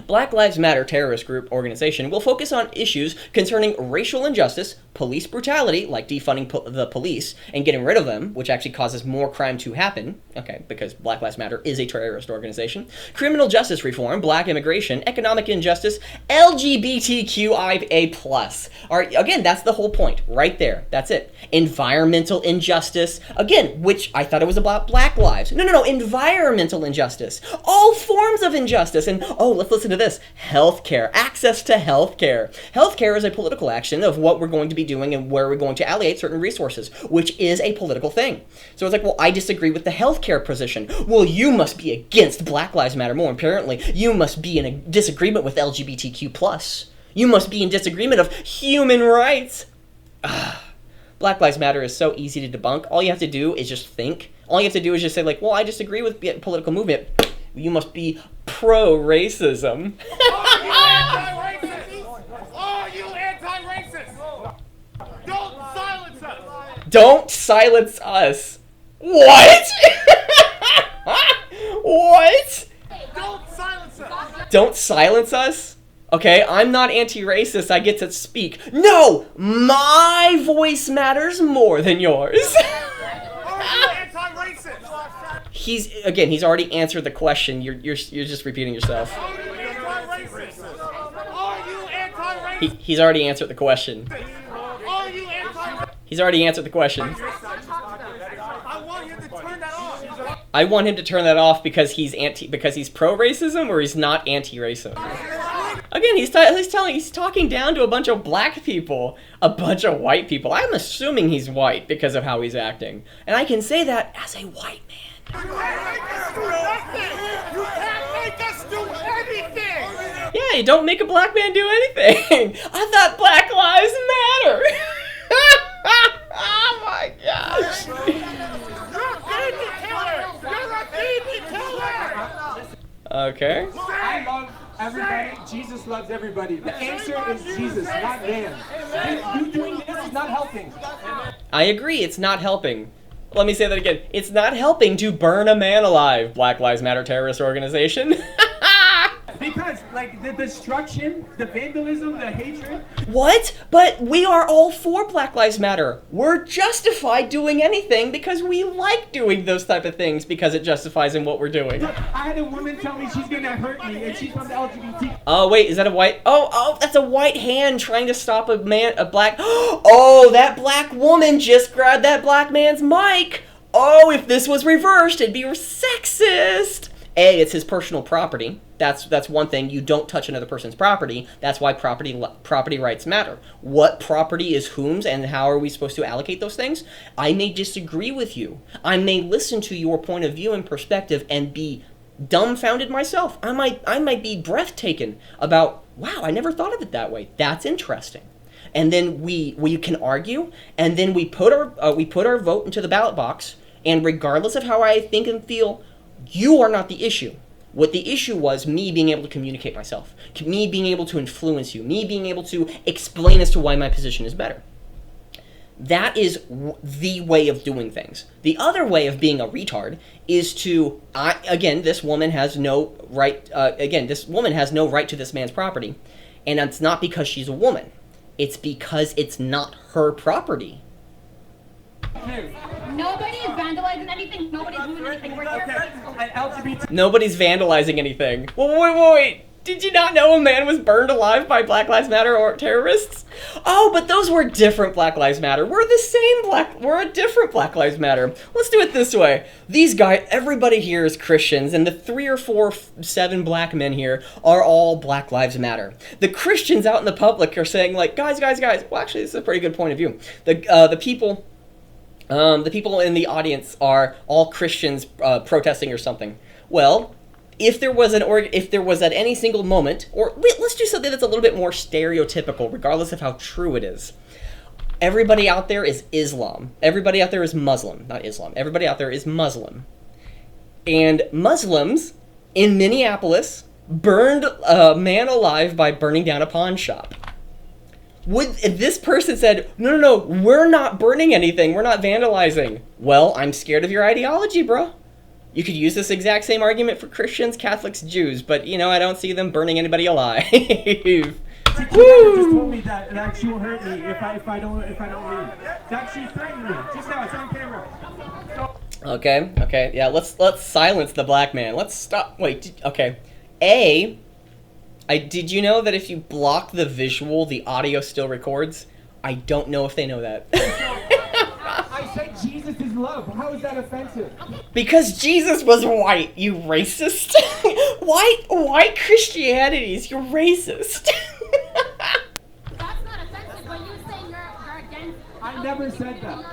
Black Lives Matter terrorist group organization will focus on issues concerning racial injustice, police brutality, like defunding the police and getting rid of them, which actually causes more crime to happen, okay, because Black Lives Matter is a terrorist organization, criminal justice reform, black immigration, economic injustice, LGBTQIA+. All right, again, that's the whole point, right there, that's it. Environmental injustice, again, which I thought it was about black lives. No, environmental injustice. All forms of injustice, and let's listen to this. Healthcare, access to healthcare. Healthcare is a political action of what we're going to be doing and where we're going to allocate certain resources, which is a political thing. So it's like, well, I disagree with the healthcare position. Well, you must be against Black Lives Matter. More apparently, you must be in a disagreement with LGBTQ+. You must be in disagreement of human rights. Black Lives Matter is so easy to debunk. All you have to do is just think. All you have to do is just say, like, well, I disagree with the political movement. You must be pro-racism. Are you anti-racist? Don't silence us! Don't silence us. What? What? Don't silence us! Don't silence us? Okay, I'm not anti-racist, I get to speak. No! My voice matters more than yours. Are you anti-racist? He's already answered the question. You're just repeating yourself. Are you anti-racist? Are you anti-racist? He's already answered the question. Are you anti-racist? He's already answered the question. I want him to turn that off. I want him to turn that off because he's pro-racism, or he's not anti-racism. Again, he's talking down to a bunch of black people, a bunch of white people. I'm assuming he's white because of how he's acting, and I can say that as a white man. You can't make us do anything! Yeah, you don't make a black man do anything. I thought Black Lives Matter. Oh my gosh. You're a baby killer! Okay. I love everybody. Jesus loves everybody. The answer is Jesus, not man. You doing this is not helping. I agree, it's not helping. Let me say that again. It's not helping to burn a man alive, Black Lives Matter terrorist organization. Because, like, the destruction, the vandalism, the hatred. What? But we are all for Black Lives Matter. We're justified doing anything because we like doing those type of things because it justifies in what we're doing. Look, I had a woman tell me she's gonna hurt me, and she's from the LGBT. Oh, wait, is that a white? Oh, that's a white hand trying to stop a black. Oh, that black woman just grabbed that black man's mic. Oh, if this was reversed, it'd be sexist. A, it's his personal property. That's one thing. You don't touch another person's property. That's why property rights matter. What property is whom's and how are we supposed to allocate those things? I may disagree with you. I may listen to your point of view and perspective and be dumbfounded myself. I might be breathtaken about, wow, I never thought of it that way. That's interesting. And then we can argue, and then we put our vote into the ballot box, and regardless of how I think and feel, you are not the issue. What the issue was me being able to communicate myself, me being able to influence you, me being able to explain as to why my position is better. That is the way of doing things. The other way of being a retard is to, this woman has no right, this woman has no right to this man's property, and it's not because she's a woman. It's because it's not her property. Nobody's vandalizing anything. Nobody's doing anything. We're here. LGBT. Nobody's vandalizing anything. Wait. Did you not know a man was burned alive by Black Lives Matter or terrorists? Oh, but those were different Black Lives Matter. We're a different Black Lives Matter. Let's do it this way. These guys, everybody here is Christians, and the 3 or 4, 7 black men here are all Black Lives Matter. The Christians out in the public are saying, like, guys. Well, actually, this is a pretty good point of view. The people in the audience are all Christians protesting or something. Well, if there was at any single moment, or let's do something that's a little bit more stereotypical, regardless of how true it is. Everybody out there is Islam. Everybody out there is Muslim, not Islam. Everybody out there is Muslim. And Muslims in Minneapolis burned a man alive by burning down a pawn shop. If this person said, no, we're not burning anything, we're not vandalizing. Well, I'm scared of your ideology, bro. You could use this exact same argument for Christians, Catholics, Jews, but, I don't see them burning anybody alive. She just told me that she will hurt me if I don't leave. That she threatened me. Just now, it's on camera. Okay, yeah, let's silence the black man. Let's stop. Wait, okay. Did you know that if you block the visual, the audio still records? I don't know if they know that. I said Jesus is love. How is that offensive? Because Jesus was white, you racist. White Christianities, you're racist. That's not offensive when you say you're against. I never said that.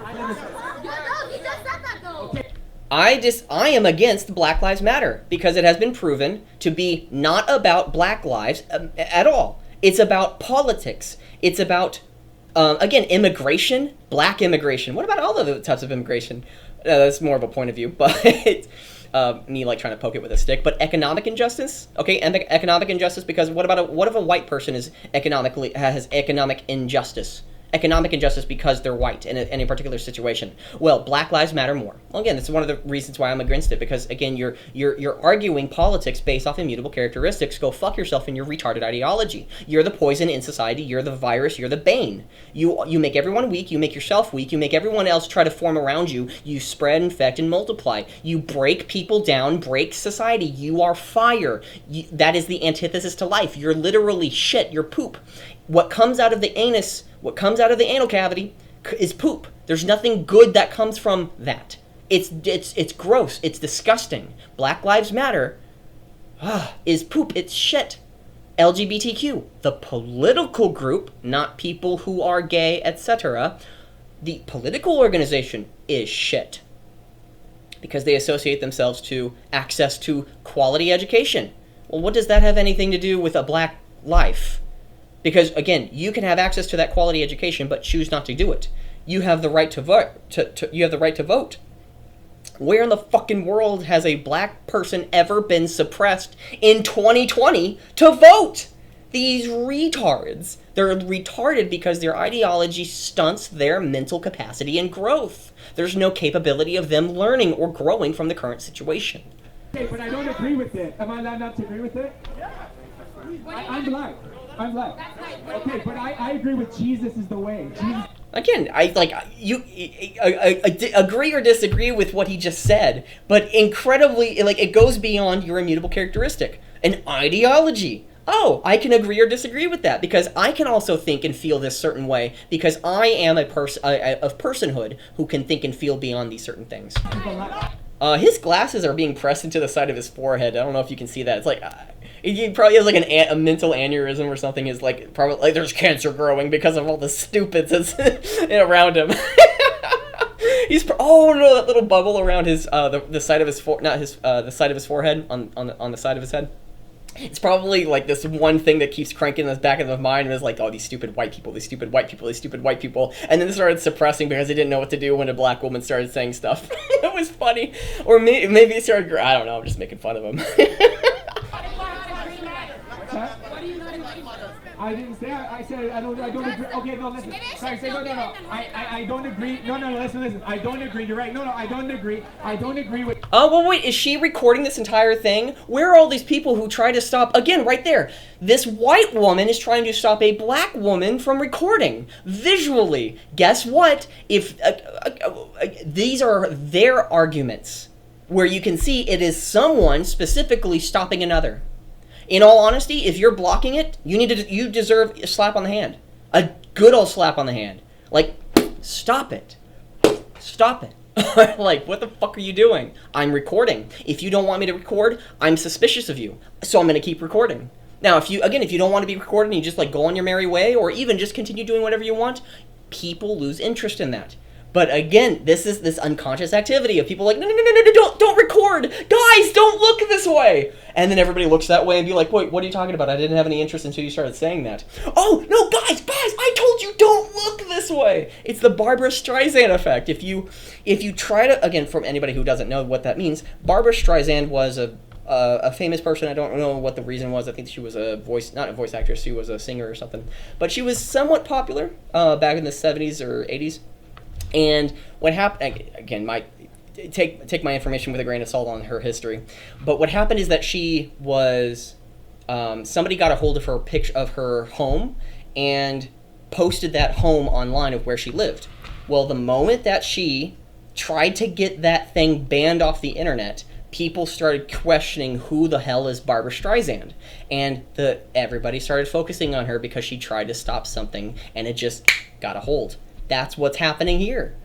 I never said that. No, he just said that though. Okay. I am against Black Lives Matter because it has been proven to be not about black lives at all. It's about politics. It's about, again, immigration, black immigration. What about all the other types of immigration? That's more of a point of view, but me like trying to poke it with a stick. But economic injustice, okay, and economic injustice because what if a white person has economic injustice? Economic injustice because they're white in a particular situation. Well, Black Lives Matter more. Well, again, that's one of the reasons why I'm against it, because again, you're arguing politics based off immutable characteristics. Go fuck yourself in your retarded ideology. You're the poison in society. You're the virus. You're the bane. You make everyone weak. You make yourself weak. You make everyone else try to form around you. You spread, infect, and multiply. You break people down, break society. You are fire. That is the antithesis to life. You're literally shit. You're poop. What comes out of the anus, what comes out of the anal cavity is poop. There's nothing good that comes from that. It's gross. It's disgusting. Black Lives Matter is poop. It's shit. LGBTQ, the political group, not people who are gay, etc. The political organization is shit because they associate themselves to access to quality education. Well, what does that have anything to do with a black life? Because, again, you can have access to that quality education, but choose not to do it. You have the right to vote. You have the right to vote. Where in the fucking world has a black person ever been suppressed in 2020 to vote? These retards. They're retarded because their ideology stunts their mental capacity and growth. There's no capability of them learning or growing from the current situation. Okay, but I don't agree with it. Am I allowed not to agree with it? I'm black. I'm black. Okay, but I agree with Jesus is the way. Jesus. Again, I agree or disagree with what he just said, but incredibly, it goes beyond your immutable characteristic. An ideology. Oh, I can agree or disagree with that because I can also think and feel this certain way because I am a person of personhood who can think and feel beyond these certain things. His glasses are being pressed into the side of his forehead. I don't know if you can see that. It's like he probably has like a mental aneurysm or something. Is like probably like there's cancer growing because of all the stupids that's around him. Oh no, that little bubble around his the side of his the side of his forehead on the side of his head. It's probably like this one thing that keeps cranking in the back of the mind and is like, oh, these stupid white people, these stupid white people, these stupid white people. And then it started suppressing because they didn't know what to do when a black woman started saying stuff. It was funny. Or maybe it started, I don't know, I'm just making fun of him. I didn't say. I said I don't agree. Okay, no, listen. Sorry, say no. I don't agree. No, listen. I don't agree. You're right. No, I don't agree. I don't agree with. Oh, well, wait, is she recording this entire thing? Where are all these people who try to stop, again, right there, this white woman is trying to stop a black woman from recording, visually. Guess what? If, these are their arguments, where you can see it is someone specifically stopping another. In all honesty, if you're blocking it, you deserve a slap on the hand. A good old slap on the hand. Like, stop it. Stop it. Like, what the fuck are you doing? I'm recording. If you don't want me to record, I'm suspicious of you. So I'm going to keep recording. Now, if you don't want to be recorded and you just, like, go on your merry way, or even just continue doing whatever you want, people lose interest in that. But again, this is this unconscious activity of people like, no, don't record! Guys, don't look this way! And then everybody looks that way and be like, wait, what are you talking about? I didn't have any interest until you started saying that. Oh, no, guys, I told you don't look this way! It's the Barbara Streisand effect. If you try to, again, from anybody who doesn't know what that means, Barbara Streisand was a famous person. I don't know what the reason was. I think she was not a voice actress, she was a singer or something. But she was somewhat popular back in the 70s or 80s. And what happened, again, take my information with a grain of salt on her history, but what happened is that she was, somebody got a hold of her picture of her home and posted that home online of where she lived. Well, the moment that she tried to get that thing banned off the internet, people started questioning who the hell is Barbara Streisand, and everybody started focusing on her because she tried to stop something, and it just got a hold. That's what's happening here.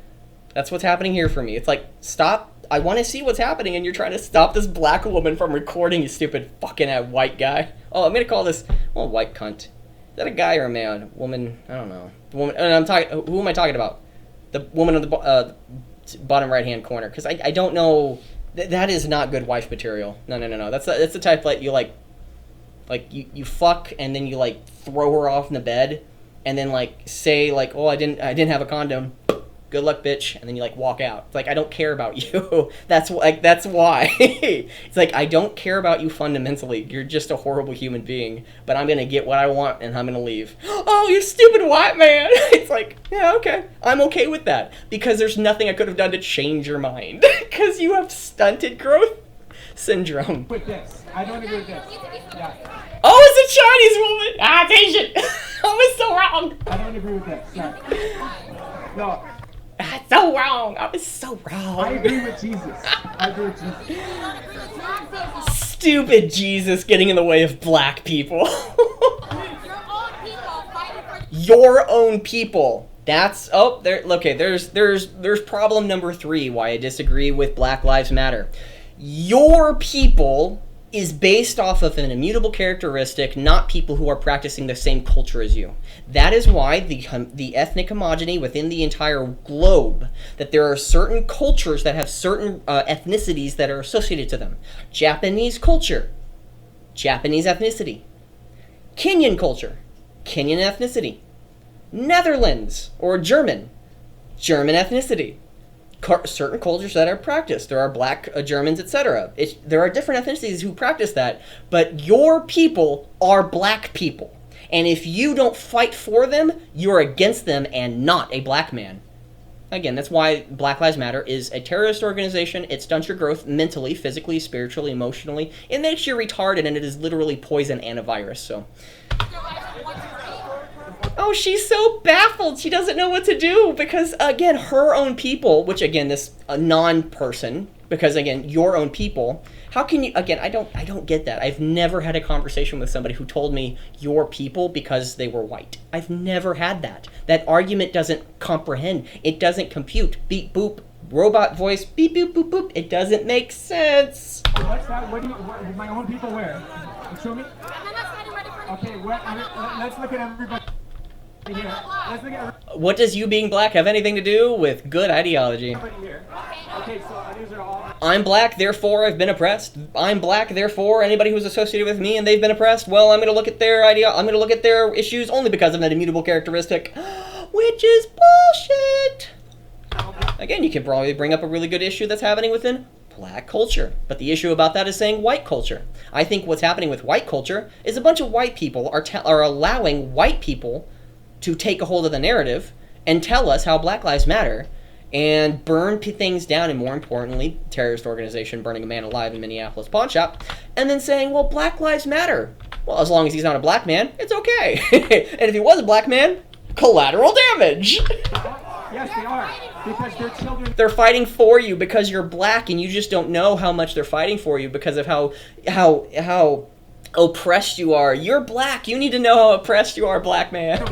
That's what's happening here for me. It's like, stop. I want to see what's happening, and you're trying to stop this black woman from recording, you stupid fucking white guy. Oh, I'm going to call this, white cunt. Is that a guy or a man? Woman? I don't know. The woman. And I'm talking. Who am I talking about? The woman on the bottom right-hand corner. Because I don't know. That is not good wife material. No. That's the type like you you fuck and then you like throw her off in the bed. And then, like, say, like, oh, I didn't have a condom. Good luck, bitch. And then you, like, walk out. It's like, I don't care about you. That's why. It's like, I don't care about you fundamentally. You're just a horrible human being. But I'm going to get what I want, and I'm going to leave. Oh, you stupid white man. It's like, yeah, okay. I'm okay with that. Because there's nothing I could have done to change your mind. Because you have stunted growth syndrome. With this. I don't agree with this. Yeah. Oh, it's a Chinese woman! Ah, it's Asian! I was so wrong! I don't agree with this. No. That's so wrong! I was so wrong! I agree with Jesus. Stupid Jesus getting in the way of black people. Your own people. That's, there's problem number 3 why I disagree with Black Lives Matter. Your people is based off of an immutable characteristic, not people who are practicing the same culture as you. That is why the ethnic homogeny within the entire globe, that there are certain cultures that have certain ethnicities that are associated to them. Japanese culture, Japanese ethnicity. Kenyan culture, Kenyan ethnicity. Netherlands, or German, German ethnicity. Certain cultures that are practiced. There are black Germans, etc. There are different ethnicities who practice that, but your people are black people. And if you don't fight for them, you're against them and not a black man. Again, that's why Black Lives Matter is a terrorist organization. It stunts your growth mentally, physically, spiritually, emotionally. It makes you retarded, and it is literally poison and a virus, so... Oh, she's so baffled. She doesn't know what to do because, again, her own people, which, again, this a non-person, because, again, your own people, how can you, again, I don't get that. I've never had a conversation with somebody who told me your people because they were white. I've never had that. That argument doesn't comprehend. It doesn't compute. Beep, boop, robot voice, beep, boop, boop, boop. It doesn't make sense. What's that? What my own people wear? Show me. Okay, let's look at everybody. Here. Let's look at what does you being black have anything to do with good ideology? Here. Okay, so these are all... I'm black, therefore I've been oppressed. I'm black, therefore anybody who's associated with me and they've been oppressed, well, I'm going to look at their I'm going to look at their issues only because of that immutable characteristic, which is bullshit. Again, you can probably bring up a really good issue that's happening within black culture. But the issue about that is saying white culture. I think what's happening with white culture is a bunch of white people are allowing white people to take a hold of the narrative and tell us how Black Lives Matter and burn things down, and more importantly, terrorist organization burning a man alive in Minneapolis pawn shop, and then saying, well, Black Lives Matter. Well, as long as he's not a black man, it's okay. And if he was a black man, collateral damage. Yes, they are. Because their children... They're fighting for you because you're black, and you just don't know how much they're fighting for you because of how oppressed you are. You're black. You need to know how oppressed you are, black man.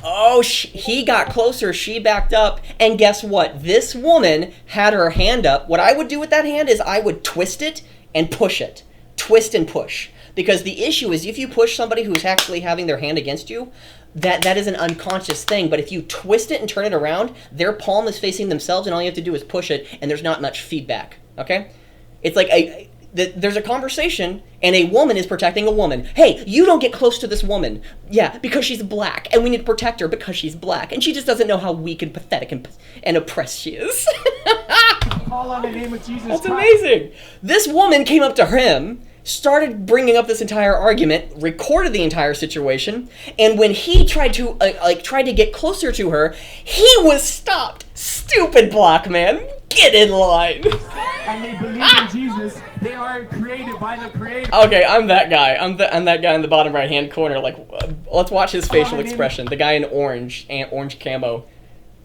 Oh, he got closer. She backed up. And guess what? This woman had her hand up. What I would do with that hand is I would twist it and push it. Twist and push. Because the issue is if you push somebody who's actually having their hand against you, that is an unconscious thing. But if you twist it and turn it around, their palm is facing themselves, and all you have to do is push it, and there's not much feedback. Okay? It's like there's a conversation, and a woman is protecting a woman. Hey, you don't get close to this woman. Yeah, because she's black, and we need to protect her because she's black, and she just doesn't know how weak and pathetic and oppressed she is. Call on the name of Jesus That's Christ. amazing. This woman came up to him, started bringing up this entire argument, recorded the entire situation, and when he tried to get closer to her, he was stopped. Stupid black man, get in line. And they believe in Jesus. They are created by the Creator. Okay, I'm that guy. I'm that guy in the bottom right-hand corner. Like, let's watch his facial expression. The guy in orange camo.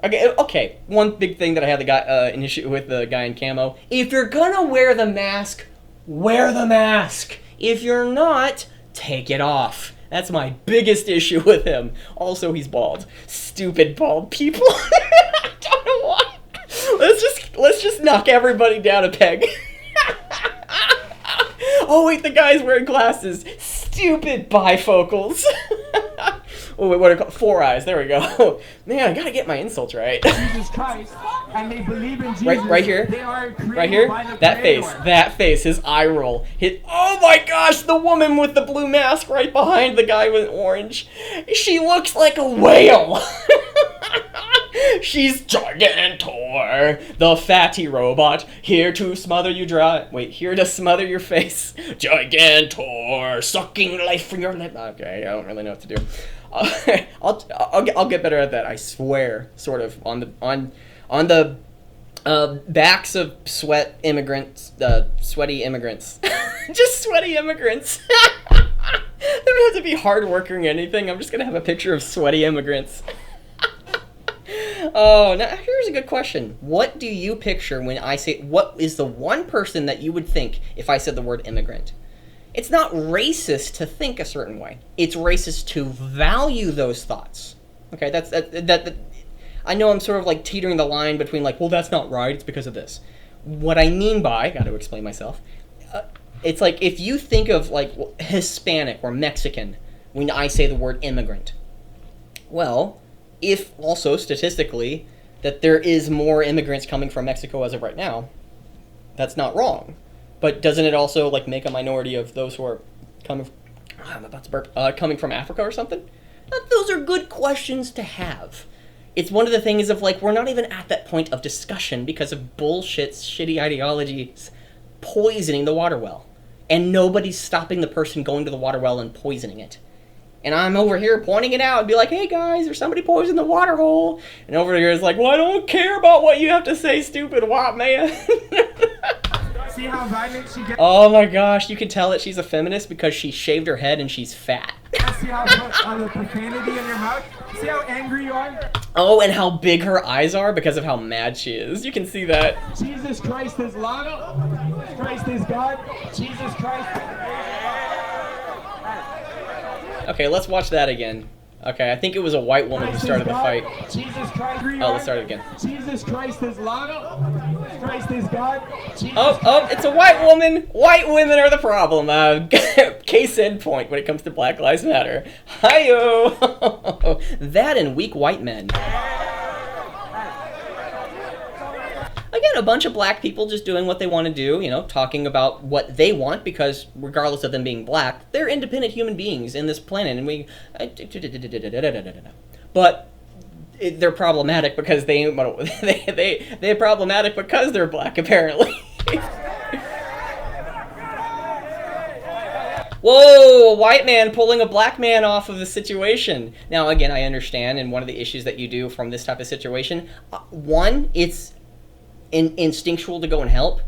Okay. One big thing that I had an issue with the guy in camo. If you're gonna wear the mask, wear the mask. If you're not, take it off. That's my biggest issue with him. Also, he's bald. Stupid bald people. I don't know why. Let's just knock everybody down a peg. Oh wait, the guy's wearing glasses. Stupid bifocals. Oh wait, what are they called? 4 eyes. There we go. Man, I gotta get my insults right. Jesus Christ, and they believe in Jesus. Right here. They are created Right here. by the That face. His eye roll. Oh my gosh, the woman with the blue mask right behind the guy with orange. She looks like a whale. She's Gigantor, the fatty robot, here to smother you dry. Wait, here to smother your face. Gigantor, sucking life from your lip. Okay, I don't really know what to do. I'll get better at that. I swear. Sort of on the backs of sweaty immigrants. Just sweaty immigrants. They don't have to be hardworking or anything. I'm just gonna have a picture of sweaty immigrants. Oh, now here's a good question. What do you picture when I say, what is the one person that you would think if I said the word immigrant? It's not racist to think a certain way. It's racist to value those thoughts. Okay, that I know I'm sort of like teetering the line between like, well, that's not right, it's because of this. What I mean by, got to explain myself, it's like if you think of like Hispanic or Mexican when I say the word immigrant, well, if also statistically that there is more immigrants coming from Mexico as of right now, that's not wrong. But doesn't it also like make a minority of those who are coming from Africa or something? Those are good questions to have. It's one of the things of like we're not even at that point of discussion because of bullshit, shitty ideologies poisoning the water well. And nobody's stopping the person going to the water well and poisoning it. And I'm over here pointing it out and be like, hey guys, there's somebody poisoned the water hole. And over here is like, well, I don't care about what you have to say, stupid white man. See how violent she gets? Oh my gosh, you can tell that she's a feminist because she shaved her head and she's fat. See how the profanity in your mouth? See how angry you are? Oh, and how big her eyes are because of how mad she is. You can see that. Jesus Christ is love. Jesus Christ is God. Jesus Christ. Okay, let's watch that again. Okay, I think it was a white woman who started the fight. Jesus Christ. Oh, let's start it again. Jesus Christ is love. Jesus Christ is God. Oh, it's a white woman. White women are the problem. Case in point when it comes to Black Lives Matter. Hi-yo! That and weak white men. Again, a bunch of black people just doing what they want to do, you know, talking about what they want because regardless of them being black, they're independent human beings in this planet and we... But they're problematic because they're problematic because they're black, apparently. Whoa, a white man pulling a black man off of the situation. Now, again, I understand, and one of the issues that you do from this type of situation, one, it's instinctual to go and help,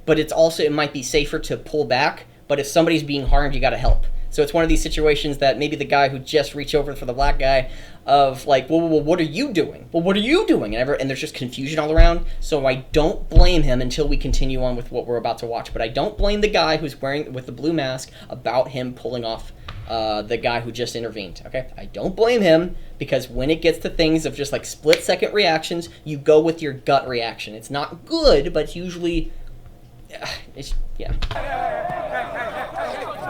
but it's also, it might be safer to pull back, but if somebody's being harmed, you gotta help. So it's one of these situations that maybe the guy who just reached over for the black guy of like, well, what are you doing? Well, what are you doing? And there's just confusion all around. So I don't blame him until we continue on with what we're about to watch. But I don't blame the guy who's wearing with the blue mask about him pulling off the guy who just intervened. Okay, I don't blame him because when it gets to things of just like split-second reactions, you go with your gut reaction. It's not good, but it's usually, yeah.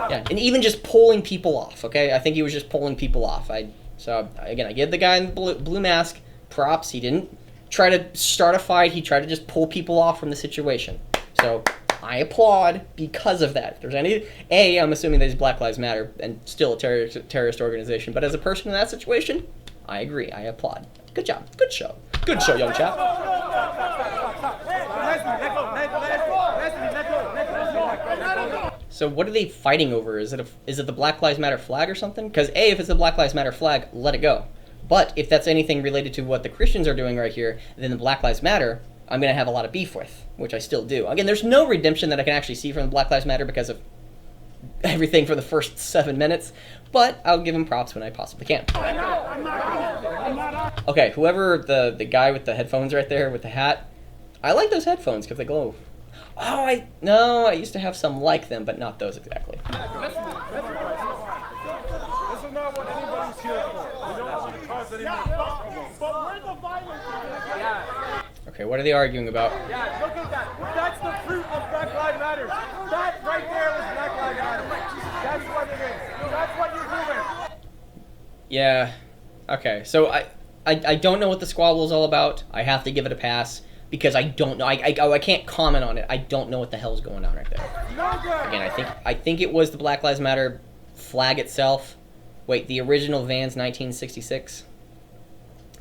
Yeah, and even just pulling people off, okay? I think he was just pulling people off. So, again, I give the guy in the blue mask props. He didn't try to start a fight. He tried to just pull people off from the situation. So, I applaud because of that. If there's any... I'm assuming that he's Black Lives Matter and still a terrorist organization. But as a person in that situation, I agree. I applaud. Good job. Good show. Good show, young chap. So what are they fighting over? Is it the Black Lives Matter flag or something? Because if it's the Black Lives Matter flag, let it go. But if that's anything related to what the Christians are doing right here, then the Black Lives Matter, I'm going to have a lot of beef with, which I still do. Again, there's no redemption that I can actually see from the Black Lives Matter because of everything for the first 7 minutes, but I'll give him props when I possibly can. Okay, whoever the guy with the headphones right there with the hat, I like those headphones because they glow. Oh, I used to have some like them, but not those exactly. This is not what anybody's here for. We don't want to cause any trouble. But where's the violence? Yeah. Okay, what are they arguing about? Yeah, look at that. That's the fruit of Black Lives Matter. That right there is Black Lives Matter. That's what it is. That's what you're doing. Yeah. Okay, so I don't know what the squabble is all about. I have to give it a pass. Because I don't know, I can't comment on it. I don't know what the hell's going on right there. Again, I think it was the Black Lives Matter flag itself. Wait, the original Vans 1966.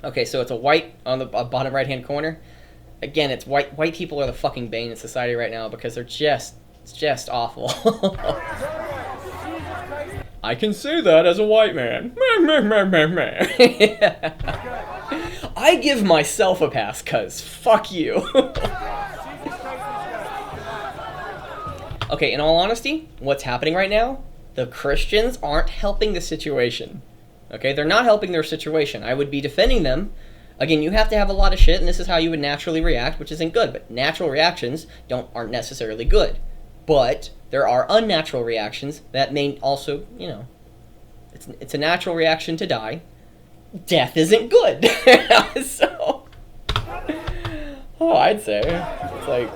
Okay, so it's a white on the bottom right-hand corner. Again, it's white. White people are the fucking bane in society right now because they're just awful. I can say that as a white man. I give myself a pass, cuz fuck you. Okay, in all honesty, what's happening right now? The Christians aren't helping the situation. Okay, they're not helping their situation. I would be defending them. Again, you have to have a lot of shit, and this is how you would naturally react, which isn't good. But natural reactions aren't necessarily good. But there are unnatural reactions that may also, it's a natural reaction to die. Death isn't good. So, I'd say it's like.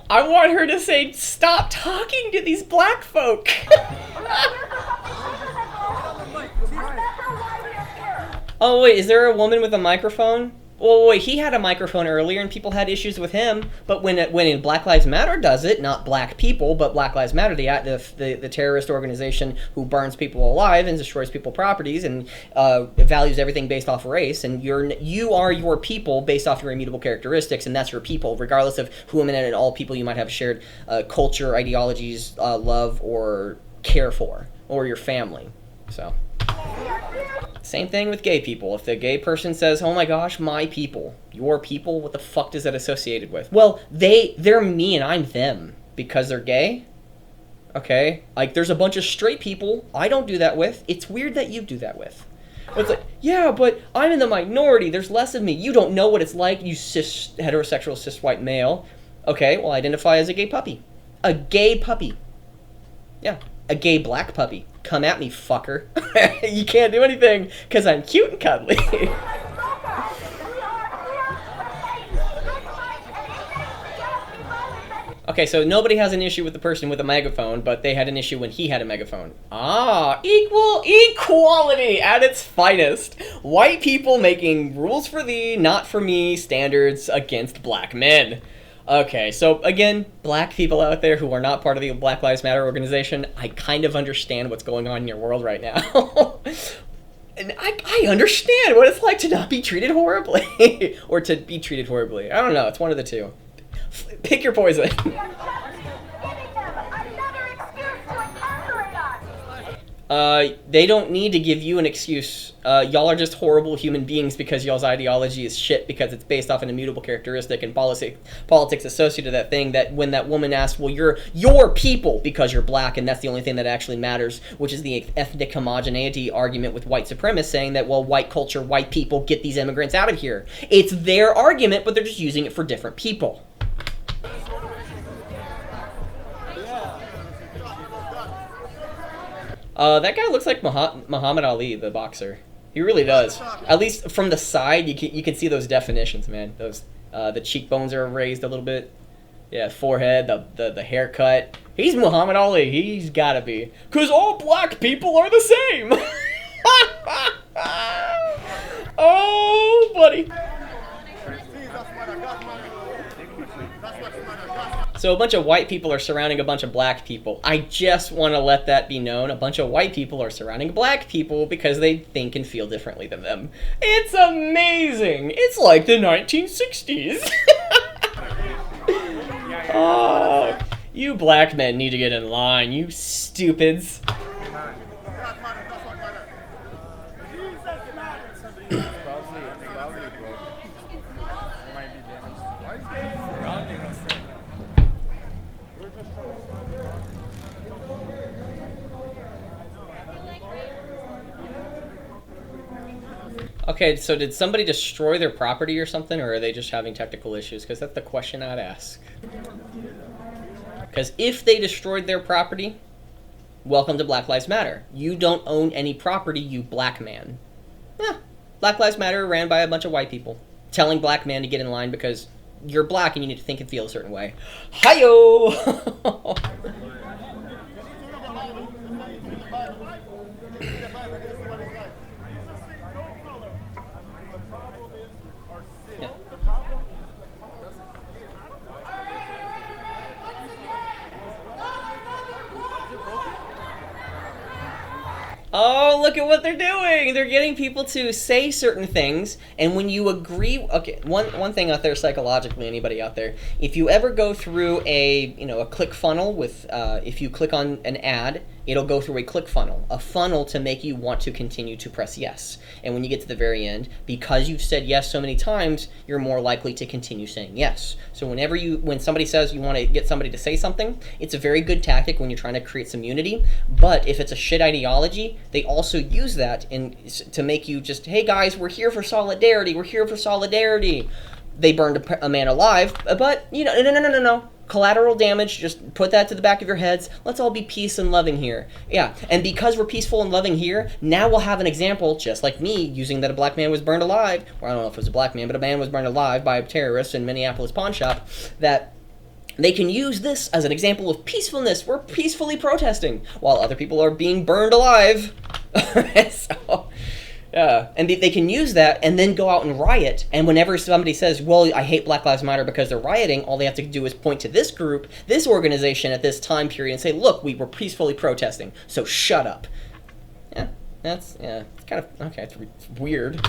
I want her to say, "Stop talking to these black folk." Oh wait, is there a woman with a microphone? Well, wait, he had a microphone earlier and people had issues with him, but when Black Lives Matter does it, not black people, but Black Lives Matter, the terrorist organization who burns people alive and destroys people's properties and values everything based off race, and you are your people based off your immutable characteristics, and that's your people, regardless of whom and all people you might have shared culture, ideologies, love, or care for, or your family, so... Same thing with gay people. If the gay person says, "Oh my gosh, my people," your people, what the fuck does that associated with? Well, they're me and I'm them because they're gay. Okay? Like, there's a bunch of straight people I don't do that with. It's weird that you do that with. It's like, yeah, but I'm in the minority. There's less of me. You don't know what it's like, you heterosexual cis white male. Okay, well, identify as a gay puppy. A gay puppy. Yeah, a gay black puppy. Come at me, fucker. You can't do anything, because I'm cute and cuddly. Okay, so nobody has an issue with the person with a megaphone, but they had an issue when he had a megaphone. Ah, equality at its finest. White people making rules for thee, not for me standards against black men. Okay, so again, black people out there who are not part of the Black Lives Matter organization, I kind of understand what's going on in your world right now. And I understand what it's like to not be treated horribly. Or to be treated horribly. I don't know, it's one of the two. Pick your poison. They don't need to give you an excuse. Y'all are just horrible human beings because y'all's ideology is shit because it's based off an immutable characteristic and politics associated to that thing that when that woman asked, well, you're your people because you're black and that's the only thing that actually matters, which is the ethnic homogeneity argument with white supremacists saying that, well, white culture, white people, get these immigrants out of here. It's their argument, but they're just using it for different people. That guy looks like Muhammad Ali, the boxer. He really does. At least from the side, you can see those definitions, man. Those the cheekbones are raised a little bit. Yeah, forehead, the haircut. He's Muhammad Ali. He's gotta be. 'Cause all black people are the same. Oh, buddy. So a bunch of white people are surrounding a bunch of black people. I just want to let that be known. A bunch of white people are surrounding black people because they think and feel differently than them. It's amazing. It's like the 1960s. Oh, you black men need to get in line, you stupids. Okay, so did somebody destroy their property or something, or are they just having technical issues? Because that's the question I'd ask. Because if they destroyed their property, welcome to Black Lives Matter. You don't own any property, you black man. Yeah, Black Lives Matter ran by a bunch of white people, telling black men to get in line because you're black and you need to think and feel a certain way. Hi-yo! Oh, look at what they're doing! They're getting people to say certain things, and when you agree... Okay, one thing out there psychologically, anybody out there, if you ever go through a click funnel with... if you click on an ad, it'll go through a click funnel. A funnel to make you want to continue to press yes. And when you get to the very end, because you've said yes so many times, you're more likely to continue saying yes. So when somebody says you want to get somebody to say something, it's a very good tactic when you're trying to create some unity. But if it's a shit ideology, they also use that to make you just, hey guys, we're here for solidarity, we're here for solidarity. They burned a man alive, but, no. Collateral damage, just put that to the back of your heads. Let's all be peace and loving here. Yeah, and because we're peaceful and loving here, now we'll have an example, just like me, using that a black man was burned alive, or I don't know if it was a black man, but a man was burned alive by a terrorist in Minneapolis pawn shop, that they can use this as an example of peacefulness. We're peacefully protesting, while other people are being burned alive. So... yeah, and they can use that and then go out and riot. And whenever somebody says, well, I hate Black Lives Matter because they're rioting, all they have to do is point to this group, this organization at this time period and say, look, we were peacefully protesting, so shut up. Yeah, it's kind of, okay, it's weird.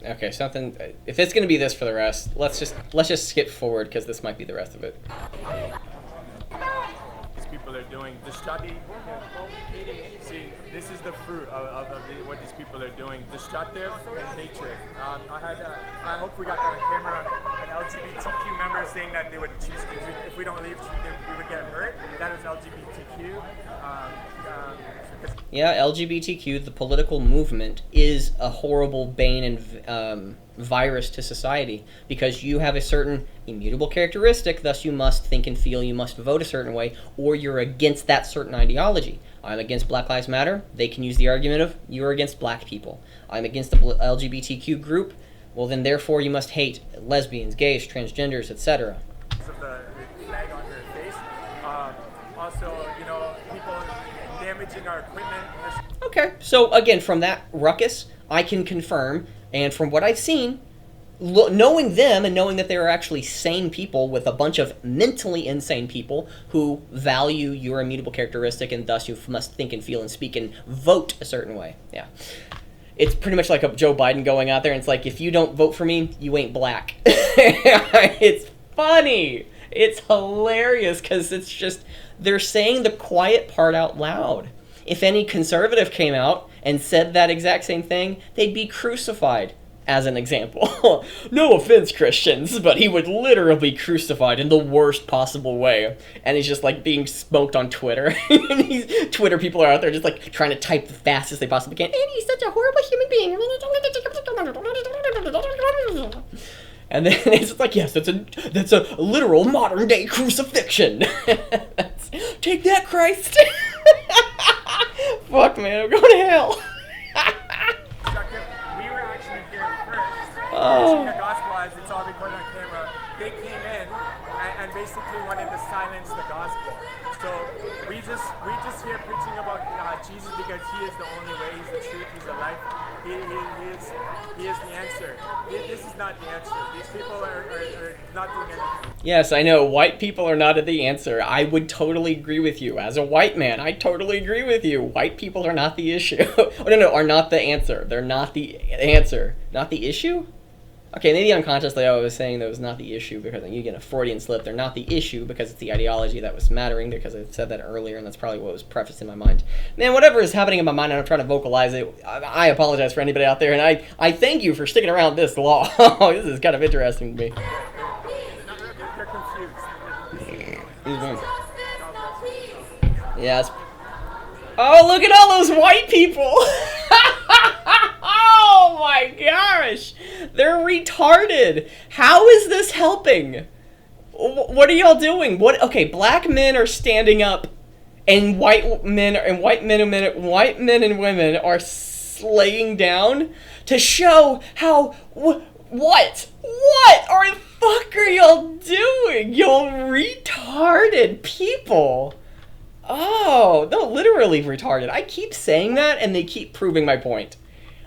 Okay, something. If it's gonna be this for the rest, let's just skip forward because this might be the rest of it. These people are doing the study. See, this is the fruit of what these people are doing. Destructive and hatred. I hope we got that on camera. An LGBTQ member saying that they would choose if we don't leave, we would get hurt. That is LGBTQ. Yeah, LGBTQ, the political movement, is a horrible bane and virus to society because you have a certain immutable characteristic, thus you must think and feel, you must vote a certain way, or you're against that certain ideology. I'm against Black Lives Matter. They can use the argument of, you're against black people. I'm against the LGBTQ group. Well, then therefore you must hate lesbians, gays, transgenders, etc. The flag on her face. Also, people equipment. Okay, so again, from that ruckus, I can confirm, and from what I've seen, knowing them and knowing that they are actually sane people with a bunch of mentally insane people who value your immutable characteristic, and thus you must think and feel and speak and vote a certain way. Yeah. It's pretty much like a Joe Biden going out there and it's like, if you don't vote for me, you ain't black. It's funny. It's hilarious because it's just, they're saying the quiet part out loud. If any conservative came out and said that exact same thing, they'd be crucified, as an example. No offense, Christians, but he would literally be crucified in the worst possible way. And he's just like being smoked on Twitter. And Twitter people are out there just like trying to type the fastest they possibly can. And he's such a horrible human being. And then it's just like, yes, that's a literal modern day crucifixion. Take that, Christ. Fuck, man, I'm going to hell. We were actually here first. Oh. The gospel, as it's all recorded on camera, they came in and basically wanted to silence the gospel. So we just here preaching about Jesus because he is the only way, he's the truth, he's the life. He is the answer. This is not the answer. These people are not doing anything. Yes, I know, white people are not the answer. I would totally agree with you. As a white man, I totally agree with you. White people are not the issue. Oh, no, are not the answer. They're not the answer. Not the issue? Okay, maybe unconsciously I was saying that was not the issue because you get a Freudian slip. They're not the issue because it's the ideology that was mattering, because I said that earlier, and that's probably what was prefaced in my mind. Man, whatever is happening in my mind, I'm trying to vocalize it. I apologize for anybody out there, and I thank you for sticking around this long. This is kind of interesting to me. They're confused. Yes. Oh, look at all those white people! Oh my gosh! They're retarded! How is this helping? What are y'all doing? Okay, black men are standing up, and white men and women are laying down to show how what are the fuck are y'all doing? Y'all retarded people. Oh, no, literally retarded. I keep saying that, and they keep proving my point.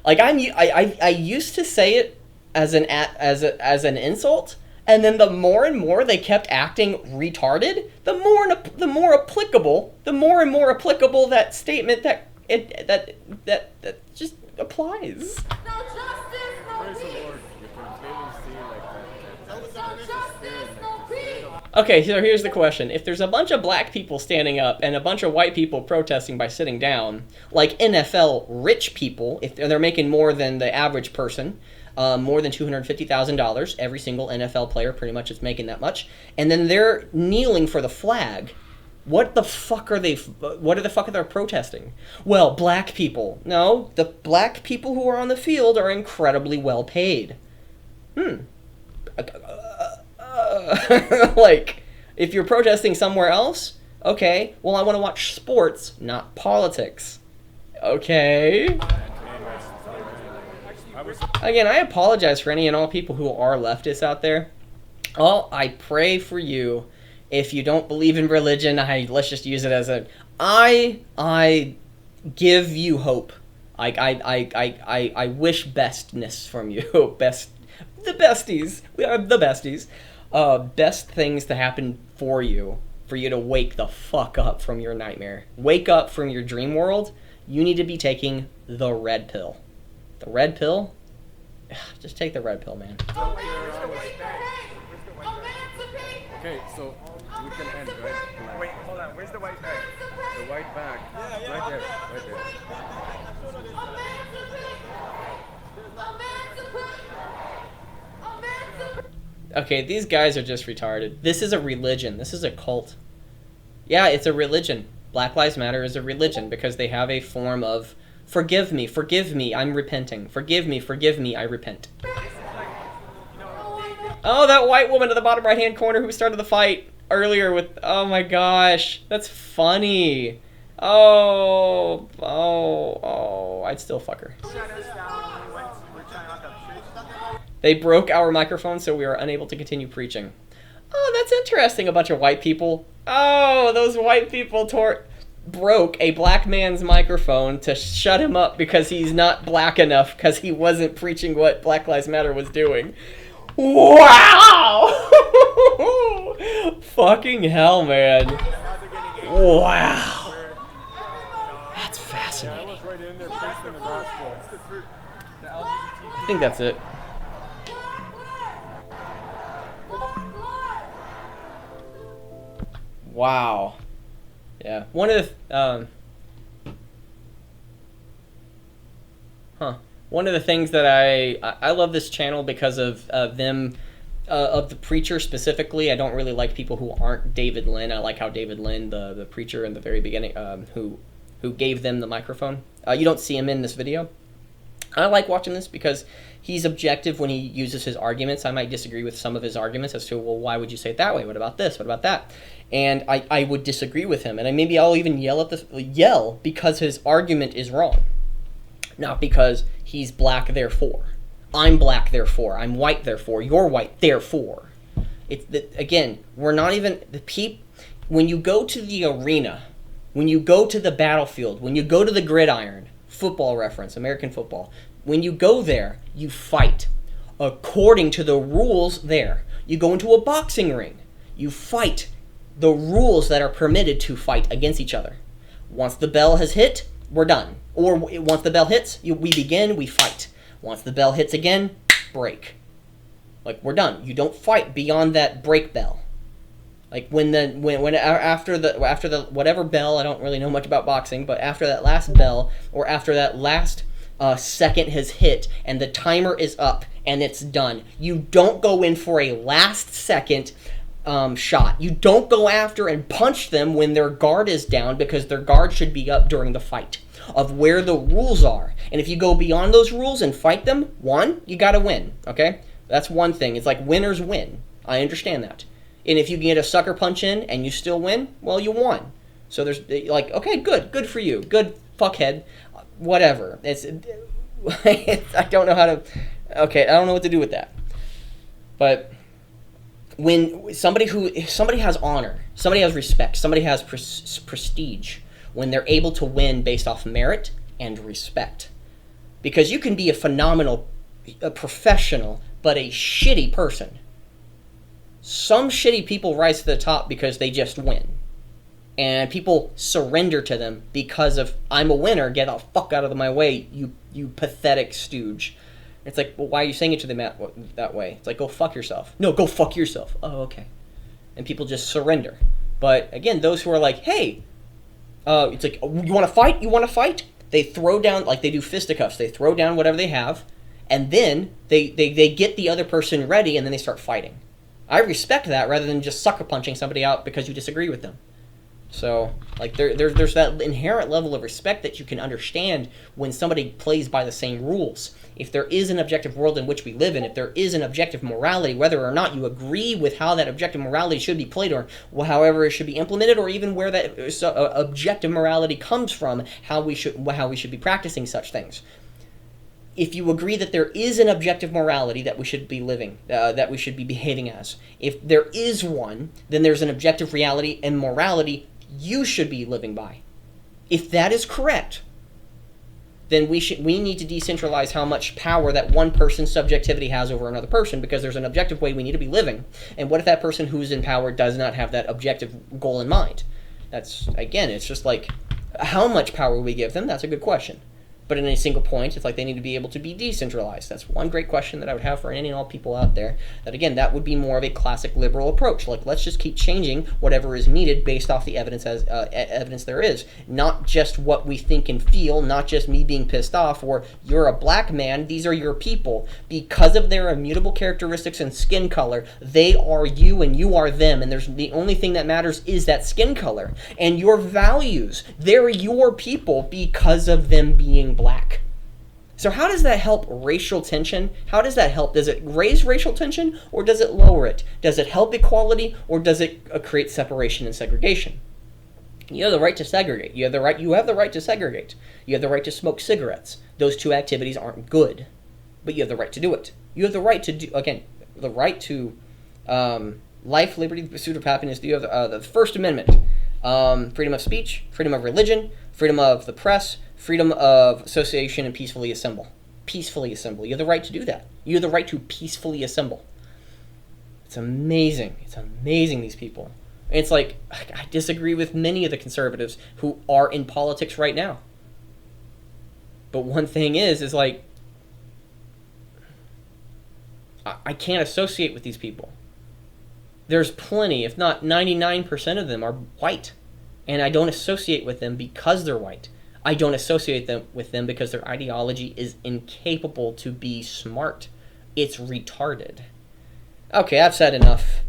Like I used to say it as an insult, and then the more and more they kept acting retarded, the more and more applicable that statement that just applies. Praise the Lord. You can clearly see Okay, so here's the question. If there's a bunch of black people standing up and a bunch of white people protesting by sitting down, like NFL rich people, if they're making more than the average person, more than $250,000, every single NFL player pretty much is making that much, and then they're kneeling for the flag, what the fuck are they protesting? Well, black people. No, the black people who are on the field are incredibly well paid. Like, if you're protesting somewhere else, okay, well, I want to watch sports, not politics. Okay. Again, I apologize for any and all people who are leftists out there. Oh, I pray for you. If you don't believe in religion, let's just use it as I give you hope. I wish bestness from you. The besties. We are the besties. Best things to happen for you to wake the fuck up from your nightmare. Wake up from your dream world. You need to be taking the red pill. The red pill? Just take the red pill, man. Okay, so we can end, right? Wait, hold on. Where's the white bag? The white bag. Right there. Right there. Okay, these guys are just retarded. This is a religion. This is a cult. Yeah, it's a religion. Black Lives Matter is a religion because they have a form of forgive me, I'm repenting. Forgive me, I repent. Oh, that white woman at the bottom right-hand corner who started the fight earlier with, oh my gosh, that's funny. Oh, I'd still fuck her. They broke our microphone, so we are unable to continue preaching. Oh, that's interesting, a bunch of white people. Oh, those white people broke a black man's microphone to shut him up because he's not black enough because he wasn't preaching what Black Lives Matter was doing. Wow! Fucking hell, man. Wow. That's fascinating. I think that's it. Wow. Yeah. One of the one of the things that I love this channel because of them of the preacher specifically. I don't really like people who aren't David Lynn. I like how David Lynn, the preacher in the very beginning, who gave them the microphone. You don't see him in this video. I like watching this because he's objective when he uses his arguments. I might disagree with some of his arguments as to, well, why would you say it that way? What about this? What about that? And I would disagree with him. And maybe I'll even yell because his argument is wrong. Not because he's black, therefore. I'm black, therefore. I'm white, therefore. You're white, therefore. Again, we're not even... When you go to the arena, when you go to the battlefield, when you go to the gridiron, football reference, American football, when you go there, you fight according to the rules there. You go into a boxing ring, you fight the rules that are permitted to fight against each other. Once the bell has hit, we're done. Or once the bell hits, we begin, we fight. Once the bell hits again, break. Like, we're done. You don't fight beyond that break bell. Like after the whatever bell, I don't really know much about boxing, but after that last bell or after that last second has hit and the timer is up and it's done, you don't go in for a last second shot. You don't go after and punch them when their guard is down, because their guard should be up during the fight of where the rules are. And if you go beyond those rules and fight them, you got to win. Okay, that's one thing. It's like winners win. I understand that. And if you can get a sucker punch in and you still win, well, you won. So there's like, okay, good for you, good fuckhead, whatever. I don't know how to. Okay, I don't know what to do with that. But when somebody has honor, somebody has respect, somebody has prestige, when they're able to win based off merit and respect, because you can be a professional, but a shitty person. Some shitty people rise to the top because they just win. And people surrender to them because of, I'm a winner, get the fuck out of my way, you pathetic stooge. It's like, well, why are you saying it to them that way? It's like, go fuck yourself. No, go fuck yourself. Oh, okay. And people just surrender. But again, those who are like, hey, it's like, you want to fight? You want to fight? They throw down, like they do fisticuffs. They throw down whatever they have, and then they get the other person ready, and then they start fighting. I respect that rather than just sucker punching somebody out because you disagree with them. So, like, there's that inherent level of respect that you can understand when somebody plays by the same rules. If there is an objective world in which we live in, if there is an objective morality, whether or not you agree with how that objective morality should be played or however it should be implemented, or even where that objective morality comes from, how we should be practicing such things. If you agree that there is an objective morality that we should be living, that we should be behaving as, if there is one, then there's an objective reality and morality you should be living by. If that is correct, then we need to decentralize how much power that one person's subjectivity has over another person, because there's an objective way we need to be living. And what if that person who's in power does not have that objective goal in mind? That's, again, it's just like, how much power we give them, that's a good question. But in a single point, it's like they need to be able to be decentralized. That's one great question that I would have for any and all people out there. That, again, that would be more of a classic liberal approach. Like, let's just keep changing whatever is needed based off the evidence evidence there is. Not just what we think and feel, not just me being pissed off, or you're a black man, these are your people. Because of their immutable characteristics and skin color, they are you and you are them. And the only thing that matters is that skin color. And your values, they're your people because of them being black. So how does that help racial tension? How does that help? Does it raise racial tension, or does it lower it? Does it help equality, or does it create separation and segregation? You have the right to segregate. You have the right to segregate. You have the right to smoke cigarettes. Those two activities aren't good, but you have the right to do it. You have the right to do, again, the right to life, liberty, the pursuit of happiness. You have the First Amendment. freedom of speech, freedom of religion, freedom of the press, freedom of association, and peacefully assemble. Peacefully assemble. You have the right to do that. You have the right to peacefully assemble. It's amazing. It's amazing, these people. And it's like, I disagree with many of the conservatives who are in politics right now. But one thing is like, I can't associate with these people. There's plenty, if not 99% of them are white. And I don't associate with them because they're white. I don't associate with them because their ideology is incapable to be smart. It's retarded. Okay, I've said enough.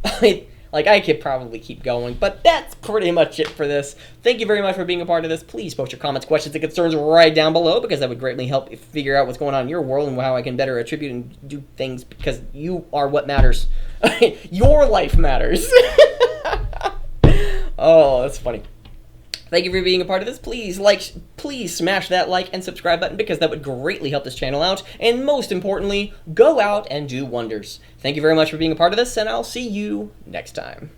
Like, I could probably keep going, but that's pretty much it for this. Thank you very much for being a part of this. Please post your comments, questions, and concerns right down below, because that would greatly help figure out what's going on in your world and how I can better attribute and do things, because you are what matters. Your life matters. Oh, that's funny. Thank you for being a part of this. Please smash that like and subscribe button, because that would greatly help this channel out. And most importantly, go out and do wonders. Thank you very much for being a part of this, and I'll see you next time.